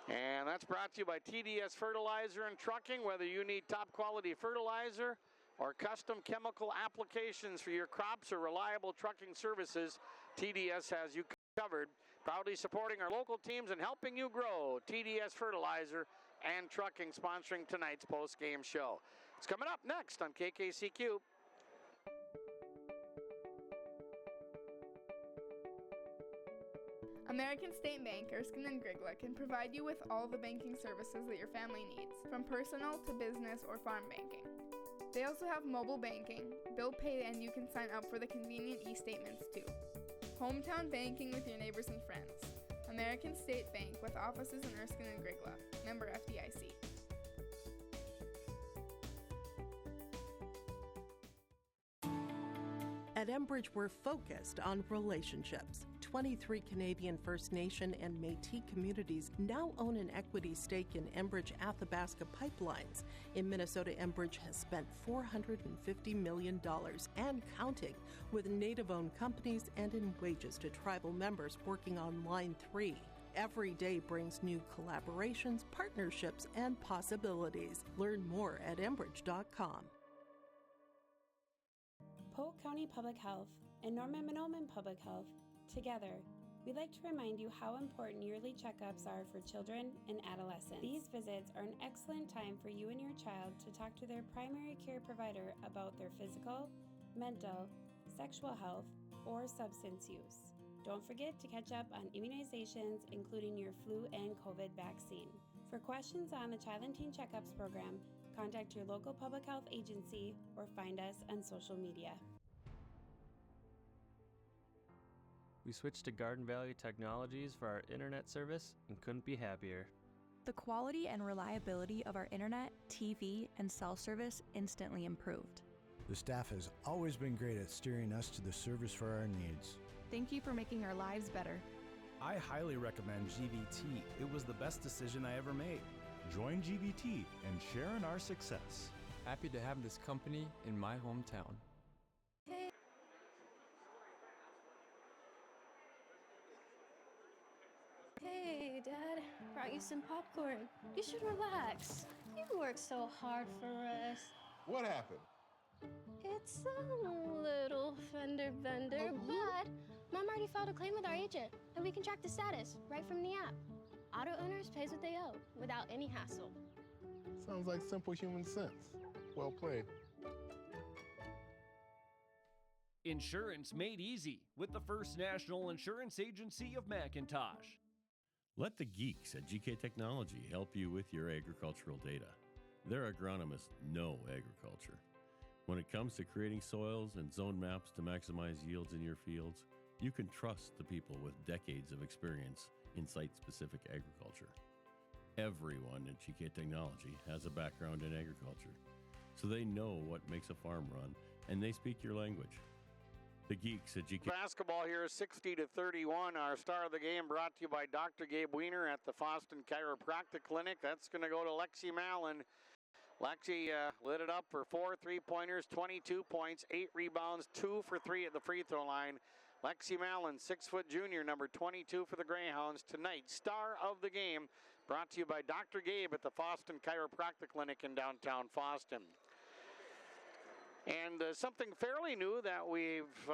And that's brought to you by TDS Fertilizer and Trucking. Whether you need top quality fertilizer or custom chemical applications for your crops or reliable trucking services, TDS has you covered. Proudly supporting our local teams and helping you grow. TDS Fertilizer and Trucking sponsoring tonight's post-game show. It's coming up next on KKCQ. American State Bank, Erskine and Grigla can provide you with all the banking services that your family needs, from personal to business or farm banking. They also have mobile banking, bill pay, and you can sign up for the convenient e-statements too. Hometown banking with your neighbors and friends. American State Bank with offices in Erskine and Grigla. Member FDIC. At Enbridge, we're focused on relationships. 23 Canadian First Nation and Métis communities now own an equity stake in Enbridge Athabasca Pipelines. In Minnesota, Enbridge has spent $450 million and counting with Native-owned companies and in wages to tribal members working on Line 3. Every day brings new collaborations, partnerships, and possibilities. Learn more at Enbridge.com. Polk County Public Health and Norman Minoman Public Health, together, we'd like to remind you how important yearly checkups are for children and adolescents. These visits are an excellent time for you and your child to talk to their primary care provider about their physical, mental, sexual health, or substance use. Don't forget to catch up on immunizations, including your flu and COVID vaccine. For questions on the Child and Teen Checkups program, contact your local public health agency or find us on social media. We switched to Garden Valley Technologies for our internet service and couldn't be happier. The quality and reliability of our internet, TV, and cell service instantly improved. The staff has always been great at steering us to the service for our needs. Thank you for making our lives better. I highly recommend GVT. It was the best decision I ever made. Join GVT and share in our success. Happy to have this company in my hometown. Hey, Dad, brought you some popcorn. You should relax. You worked so hard for us. What happened? It's a little fender bender, but Mom already filed a claim with our agent, and we can track the status right from the app. Auto owners pays what they owe without any hassle. Sounds like simple human sense. Well played. Insurance made easy with the First National Insurance Agency of McIntosh. Let the geeks at GK Technology help you with your agricultural data. Their agronomists know agriculture. When it comes to creating soils and zone maps to maximize yields in your fields, you can trust the people with decades of experience in site-specific agriculture. Everyone at GK Technology has a background in agriculture, so they know what makes a farm run, and they speak your language. The geeks at GK Basketball here, 60-31. Our star of the game brought to you by Dr. Gabe Weiner at the FOSSTON Chiropractic Clinic. That's going to go to Lexi Mallon. Lexi lit it up for 4 3-pointers, 22 points, 8 rebounds, 2 for 3 at the free throw line. Lexi Mallon, 6-foot junior, number 22 for the Greyhounds. Tonight, star of the game, brought to you by Dr. Gabe at the FOSSTON Chiropractic Clinic in downtown Foston. And something fairly new that we've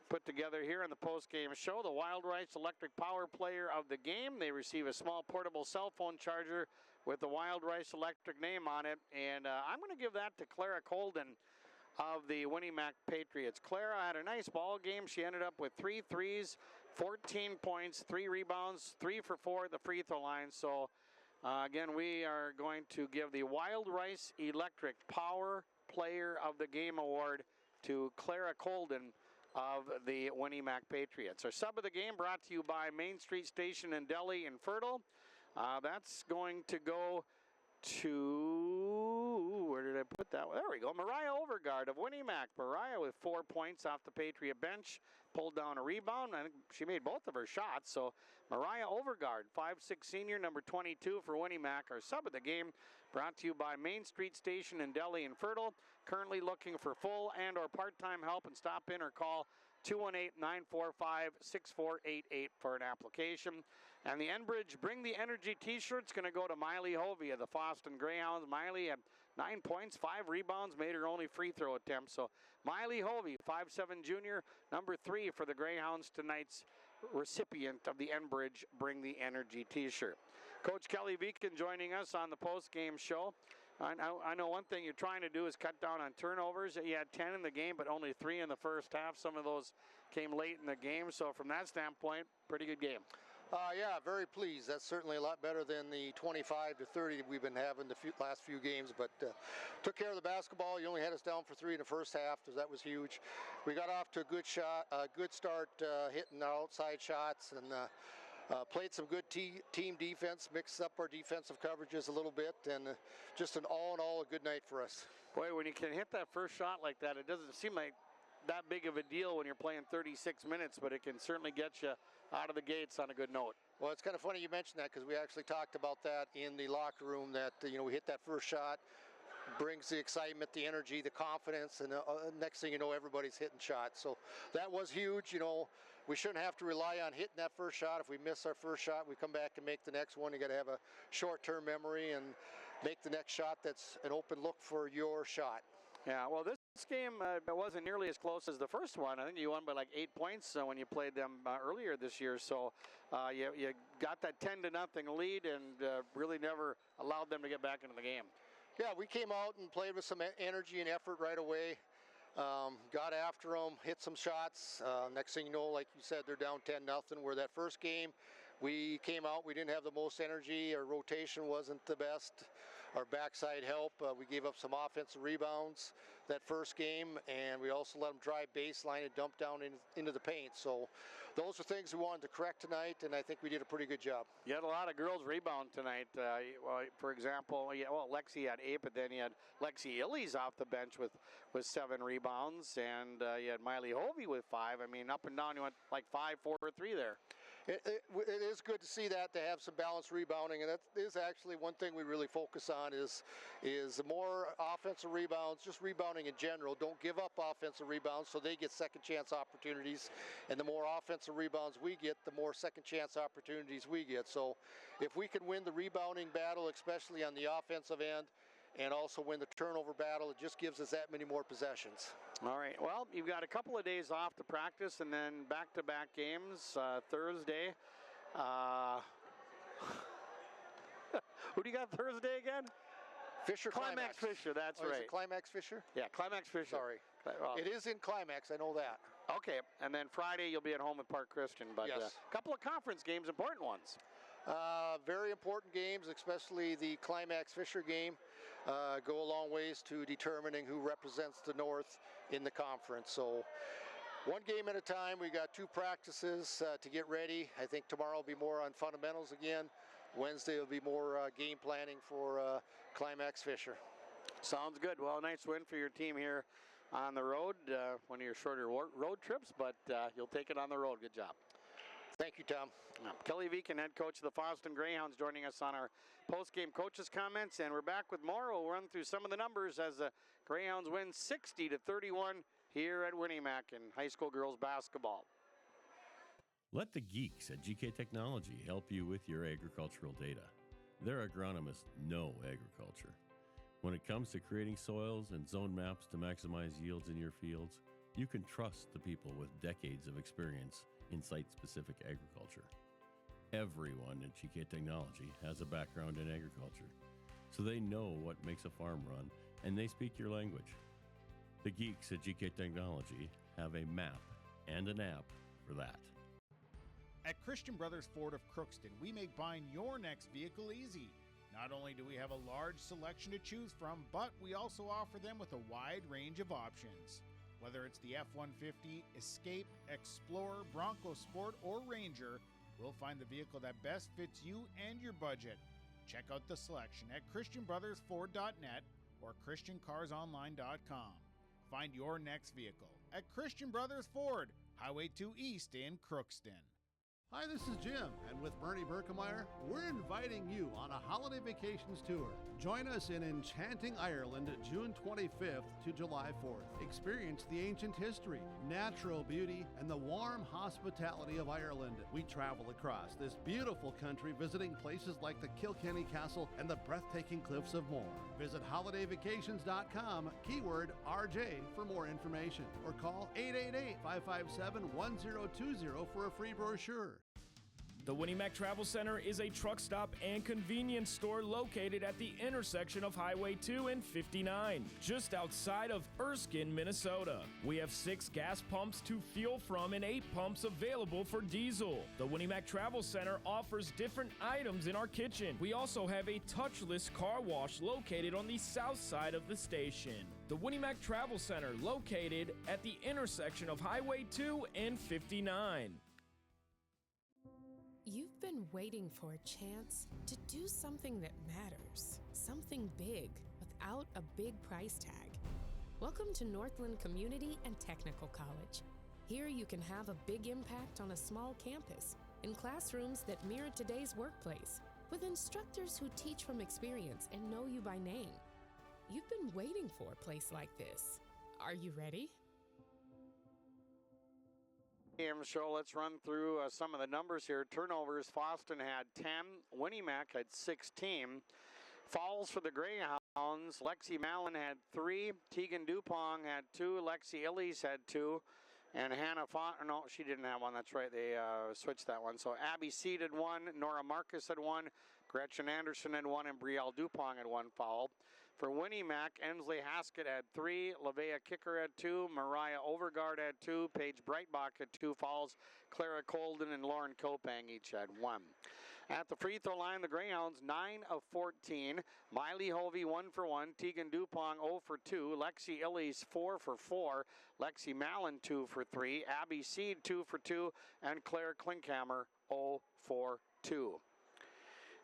put together here in the post-game show, the Wild Rice Electric Power Player of the Game. They receive a small portable cell phone charger with the Wild Rice Electric name on it. And I'm going to give that to Clara Colden of the Winnemac Patriots. Clara had a nice ball game. She ended up with 3 threes, 14 points, 3 rebounds, 3 for 4 at the free throw line. So, again, we are going to give the Wild Rice Electric Power Player of the Game award to Clara Colden of the Winnemac Patriots. Our sub of the game brought to you by Main Street Station and Deli in Fertile. That's going to go to, where did I put that? There we go. Mariah Overgard of Winnemac. Mariah with 4 points off the Patriot bench, pulled down a rebound. I think she made both of her shots. So Mariah Overgard, 5'6" senior, number 22 for Winnemac. Our sub of the game brought to you by Main Street Station and Deli in Fertile. Currently looking for full and or part-time help, and stop in or call 218-945-6488 for an application. And the Enbridge Bring the Energy t-shirt's going to go to Miley Hovey of the Foston Greyhounds. Miley had 9 points, 5 rebounds, made her only free throw attempt. So Miley Hovey, 5'7" junior, number 3 for the Greyhounds, tonight's recipient of the Enbridge Bring the Energy t-shirt. Coach Kelly Viken joining us on the post-game show. I know one thing you're trying to do is cut down on turnovers. You had 10 in the game, but only 3 in the first half. Some of those came late in the game. So from that standpoint, pretty good game. Yeah, very pleased. That's certainly a lot better than the 25-30 that we've been having the last few games. But took care of the basketball. You only had us down for 3 in the first half, so that was huge. We got off to a good start hitting the outside shots, and played some good team defense, mixed up our defensive coverages a little bit, and just an all-in-all a good night for us. Boy, when you can hit that first shot like that, it doesn't seem like that big of a deal when you're playing 36 minutes, but it can certainly get you out of the gates on a good note. Well, it's kind of funny you mentioned that, because we actually talked about that in the locker room, that we hit that first shot, brings the excitement, the energy, the confidence, and next thing you know, everybody's hitting shots. So that was huge. We shouldn't have to rely on hitting that first shot. If we miss our first shot, we come back and make the next one. You got to have a short-term memory and make the next shot that's an open look for your shot. Yeah, well, this game wasn't nearly as close as the first one. I think you won by like 8 points when you played them earlier this year. So you got that 10-0 lead and really never allowed them to get back into the game. Yeah, we came out and played with some energy and effort right away. got after them, hit some shots. Next thing you know, like you said, they're down 10-0. Where that first game, we came out, we didn't have the most energy. Our rotation wasn't the best. Our backside help. We gave up some offensive rebounds that first game, and we also let them drive baseline and dump down into the paint. So those are things we wanted to correct tonight, and I think we did a pretty good job. You had a lot of girls rebound tonight. For example, Lexi had 8, but then you had Lexi Illies off the bench with 7 rebounds, and you had Miley Hovey with 5. I mean, up and down, you went like 5, 4, 3 there. It is good to see that, to have some balanced rebounding, and that is actually one thing we really focus on is more offensive rebounds, just rebounding in general. Don't give up offensive rebounds so they get second chance opportunities, and the more offensive rebounds we get, the more second chance opportunities we get. So if we can win the rebounding battle, especially on the offensive end, and also win the turnover battle, it just gives us that many more possessions. All right, well, you've got a couple of days off to practice and then back-to-back games Thursday. Who do you got Thursday again? Fisher Climax Fisher, that's right. right. Is it Climax Fisher? Yeah, Climax Fisher. Sorry. It is in Climax, I know that. Okay, and then Friday you'll be at home at Park Christian, but yes. A couple of conference games, important ones. Very important games, especially the Climax Fisher game. Go a long ways to determining who represents the North in the conference. So one game at a time. We got 2 practices to get ready. I think tomorrow will be more on fundamentals again. Wednesday will be more game planning for Climax Fisher. Sounds good. Well, a nice win for your team here on the road. One of your shorter road trips, but you'll take it on the road. Good job. Thank you, Tom. Kelly Viken, head coach of the FOSSTON Greyhounds, joining us on our post-game coaches comments, and we're back with more. We'll run through some of the numbers as the Greyhounds win 60-31 here at Winnie Mac in high school girls basketball. Let the geeks at GK Technology help you with your agricultural data. Their agronomists know agriculture. When it comes to creating soils and zone maps to maximize yields in your fields, you can trust the people with decades of experience in site-specific agriculture. Everyone at GK Technology has a background in agriculture, so they know what makes a farm run, and they speak your language. The geeks at GK Technology have a map and an app for that. At Christian Brothers Ford of Crookston, we make buying your next vehicle easy. Not only do we have a large selection to choose from, but we also offer them with a wide range of options. Whether it's the F-150, Escape, Explorer, Bronco Sport, or Ranger, we'll find the vehicle that best fits you and your budget. Check out the selection at ChristianBrothersFord.net or ChristianCarsOnline.com. Find your next vehicle at Christian Brothers Ford, Highway 2 East in Crookston. Hi, this is Jim, and with Bernie Berkemeyer, we're inviting you on a holiday vacations tour. Join us in enchanting Ireland June 25th to July 4th. Experience the ancient history, natural beauty, and the warm hospitality of Ireland. We travel across this beautiful country visiting places like the Kilkenny Castle and the breathtaking cliffs of Moher. Visit holidayvacations.com, keyword RJ for more information, or call 888-557-1020 for a free brochure. The Winnie Mac Travel Center is a truck stop and convenience store located at the intersection of Highway 2 and 59, just outside of Erskine, Minnesota. We have 6 gas pumps to fuel from and 8 pumps available for diesel. The Winnie Mac Travel Center offers different items in our kitchen. We also have a touchless car wash located on the south side of the station. The Winnie Mac Travel Center located at the intersection of Highway 2 and 59. You've been waiting for a chance to do something that matters, something big without a big price tag. Welcome to Northland Community and Technical College. Here you can have a big impact on a small campus, in classrooms that mirror today's workplace, with instructors who teach from experience and know you by name. You've been waiting for a place like this. Are you ready? Show. Let's run through some of the numbers here. Turnovers, FOSSTON had 10. Winnie Mac had 16. Fouls for the Greyhounds, Lexi Mallon had 3. Tegan Dupong had 2. Lexi Illies had 2. And Hannah no, she didn't have one. That's right. They switched that one. So Abby Seed had 1. Nora Marcus had 1. Gretchen Anderson had 1. And Brielle Dupong had 1 foul. For Winnie Mac, Ensley Haskett had 3, Lavea Kicker had 2, Mariah Overgard had 2, Paige Breitbach had 2 fouls, Clara Colden and Lauren Kopang each had 1. At the free throw line, the Greyhounds 9 of 14, Miley Hovey 1 for 1, Tegan Dupong 0 for 2, Lexi Illies 4 for 4, Lexi Mallon 2 for 3, Abby Seed 2 for 2, and Claire Klinkhammer 0 for 2.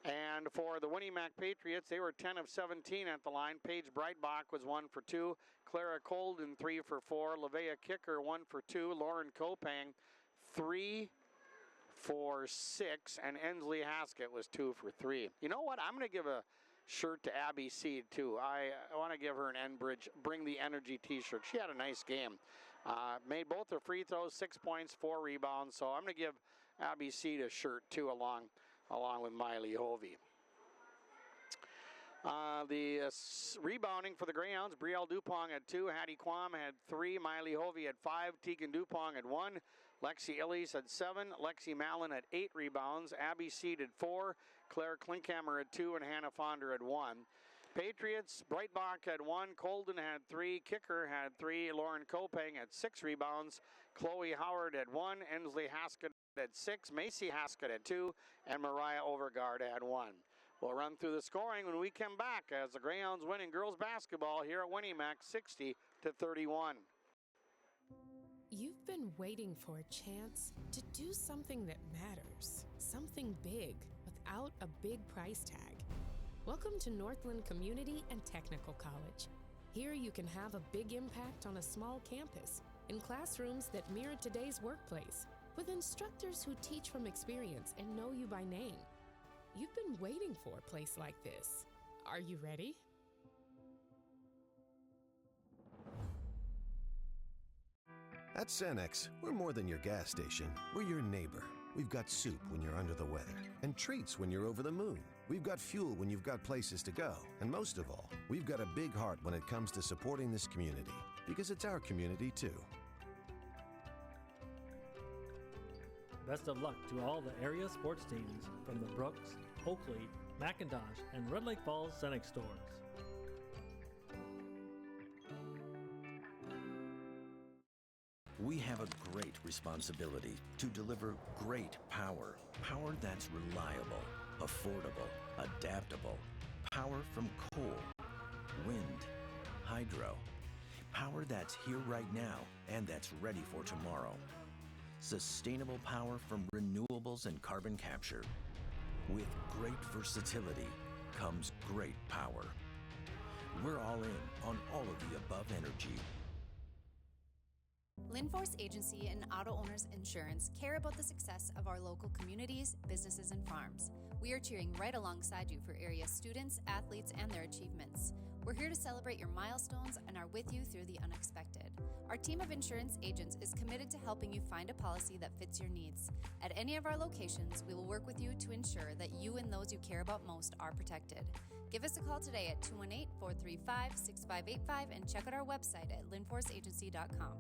And for the Winnie Mac Patriots, they were 10 of 17 at the line. Paige Breitbach was 1 for 2. Clara Colden 3 for 4. Lavea Kicker 1 for 2. Lauren Kopang 3 for 6. And Ensley Haskett was 2 for 3. You know what? I'm going to give a shirt to Abby Seed too. I want to give her an Enbridge Bring the Energy t-shirt. She had a nice game. Made both her free throws, 6 points, 4 rebounds. So I'm going to give Abby Seed a shirt too along with Miley Hovey. Rebounding for the Greyhounds, Brielle Dupong had 2, Hattie Quam had 3, Miley Hovey had 5, Tegan Dupong had 1, Lexi Illies had 7, Lexi Mallon had 8 rebounds, Abby Seed had 4, Claire Klinkhammer had 2, and Hannah Fonder had 1. Patriots, Breitbach had 1, Colden had 3, Kicker had 3, Lauren Kopang had 6 rebounds, Chloe Howard had 1, Ensley Haskett had 6, Macy Haskett had 2, and Mariah Overgard had 1. We'll run through the scoring when we come back as the Greyhounds win in girls basketball here at Winnie Mac 60-31. You've been waiting for a chance to do something that matters, something big without a big price tag. Welcome to Northland Community and Technical College. Here you can have a big impact on a small campus in classrooms that mirror today's workplace, with instructors who teach from experience and know you by name. You've been waiting for a place like this. Are you ready? At Cenex, we're more than your gas station. We're your neighbor. We've got soup when you're under the weather, and treats when you're over the moon. We've got fuel when you've got places to go. And most of all, we've got a big heart when it comes to supporting this community, because it's our community too. Best of luck to all the area sports teams from the Brooks, Oakley, McIntosh, and Red Lake Falls Cenex stores. We have a great responsibility to deliver great power. Power that's reliable, affordable, adaptable. Power from coal, wind, hydro. Power that's here right now and that's ready for tomorrow. Sustainable power from renewables and carbon capture. With great versatility comes great power. We're all in on all of the above energy. Linforce Agency and Auto Owners Insurance care about the success of our local communities, businesses, and farms. We are cheering right alongside you for area students, athletes, and their achievements. We're here to celebrate your milestones and are with you through the unexpected. Our team of insurance agents is committed to helping you find a policy that fits your needs. At any of our locations, we will work with you to ensure that you and those you care about most are protected. Give us a call today at 218-435-6585 and check out our website at linforceagency.com.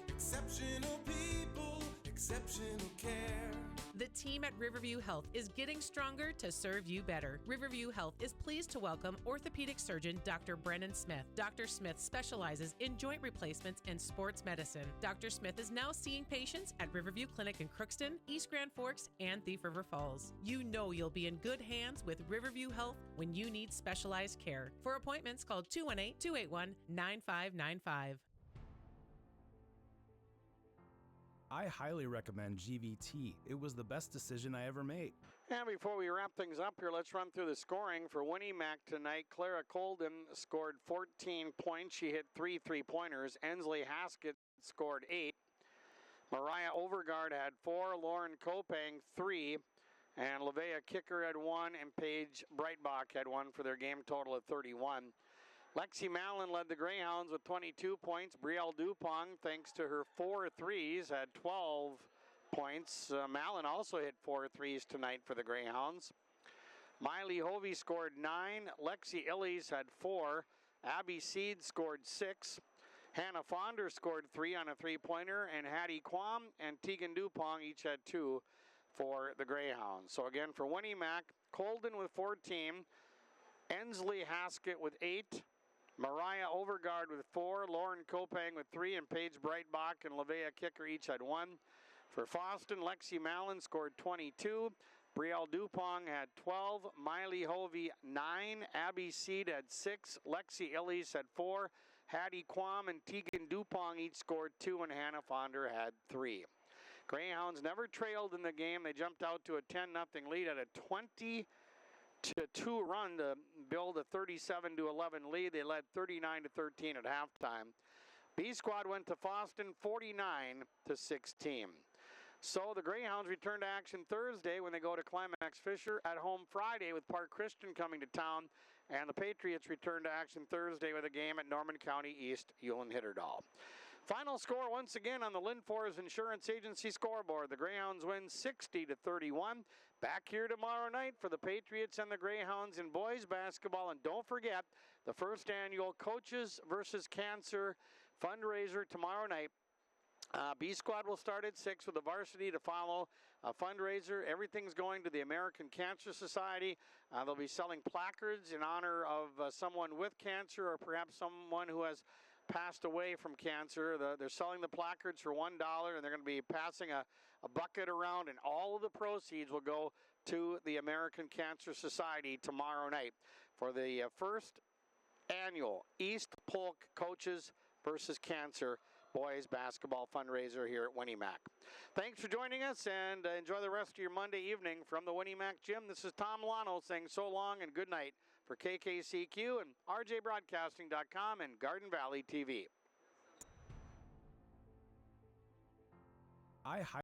Exceptional people, exceptional care. The team at Riverview Health is getting stronger to serve you better. Riverview Health is pleased to welcome orthopedic surgeon Dr. Brennan Smith. Dr. Smith specializes in joint replacements and sports medicine. Dr. Smith is now seeing patients at Riverview Clinic in Crookston, East Grand Forks, and Thief River Falls. You know you'll be in good hands with Riverview Health when you need specialized care. For appointments, call 218-281-9595. I highly recommend GVT. It was the best decision I ever made. And before we wrap things up here, let's run through the scoring for Winnie Mac tonight. Clara Colden scored 14 points. She hit 3 3-pointers. Ensley Haskett scored 8. Mariah Overgard had 4. Lauren Kopang 3. And Lavea Kicker had 1. And Paige Breitbach had 1 for their game total of 31. Lexi Mallon led the Greyhounds with 22 points. Brielle Dupont, thanks to her 4 threes, had 12 points. Mallon also hit 4 threes tonight for the Greyhounds. Miley Hovey scored 9. Lexi Illies had 4. Abby Seed scored 6. Hannah Fonder scored 3 on a three-pointer, and Hattie Quam and Tegan Dupont each had 2 for the Greyhounds. So again, for Winnie Mac, Colden with 14, Ensley Haskett with 8, Mariah Overgaard with 4, Lauren Kopang with 3, and Paige Breitbach and Lavea Kicker each had 1. For FOSSTON, Lexi Mallon scored 22, Brielle Dupont had 12, Miley Hovey 9, Abby Seed had 6, Lexi Illies had 4, Hattie Quam and Tegan Dupont each scored 2, and Hannah Fonder had 3. Greyhounds never trailed in the game. They jumped out to a 10-0 lead at a 20-2 run to build a 37-11 lead. They led 39-13 at halftime. B Squad went to FOSSTON 49-16. So the Greyhounds return to action Thursday when they go to Climax Fisher, at home Friday with Park Christian coming to town, and the Patriots return to action Thursday with a game at Norman County East, Eulen-Hitterdal. Final score once again on the Lynn Forest Insurance Agency scoreboard. The Greyhounds win 60-31. Back here tomorrow night for the Patriots and the Greyhounds in boys basketball. And don't forget the first annual Coaches versus Cancer fundraiser tomorrow night. B Squad will start at 6 with the varsity to follow a fundraiser. Everything's going to the American Cancer Society. They'll be selling placards in honor of someone with cancer or perhaps someone who has passed away from cancer. They're selling the placards for $1, and they're going to be passing a bucket around, and all of the proceeds will go to the American Cancer Society tomorrow night for the first annual East Polk Coaches versus Cancer boys basketball fundraiser here at Winnie Mac. Thanks for joining us, and enjoy the rest of your Monday evening from the Winnie Mac Gym. This is Tom Lano saying so long and good night for KKCQ and RJBroadcasting.com and Garden Valley TV.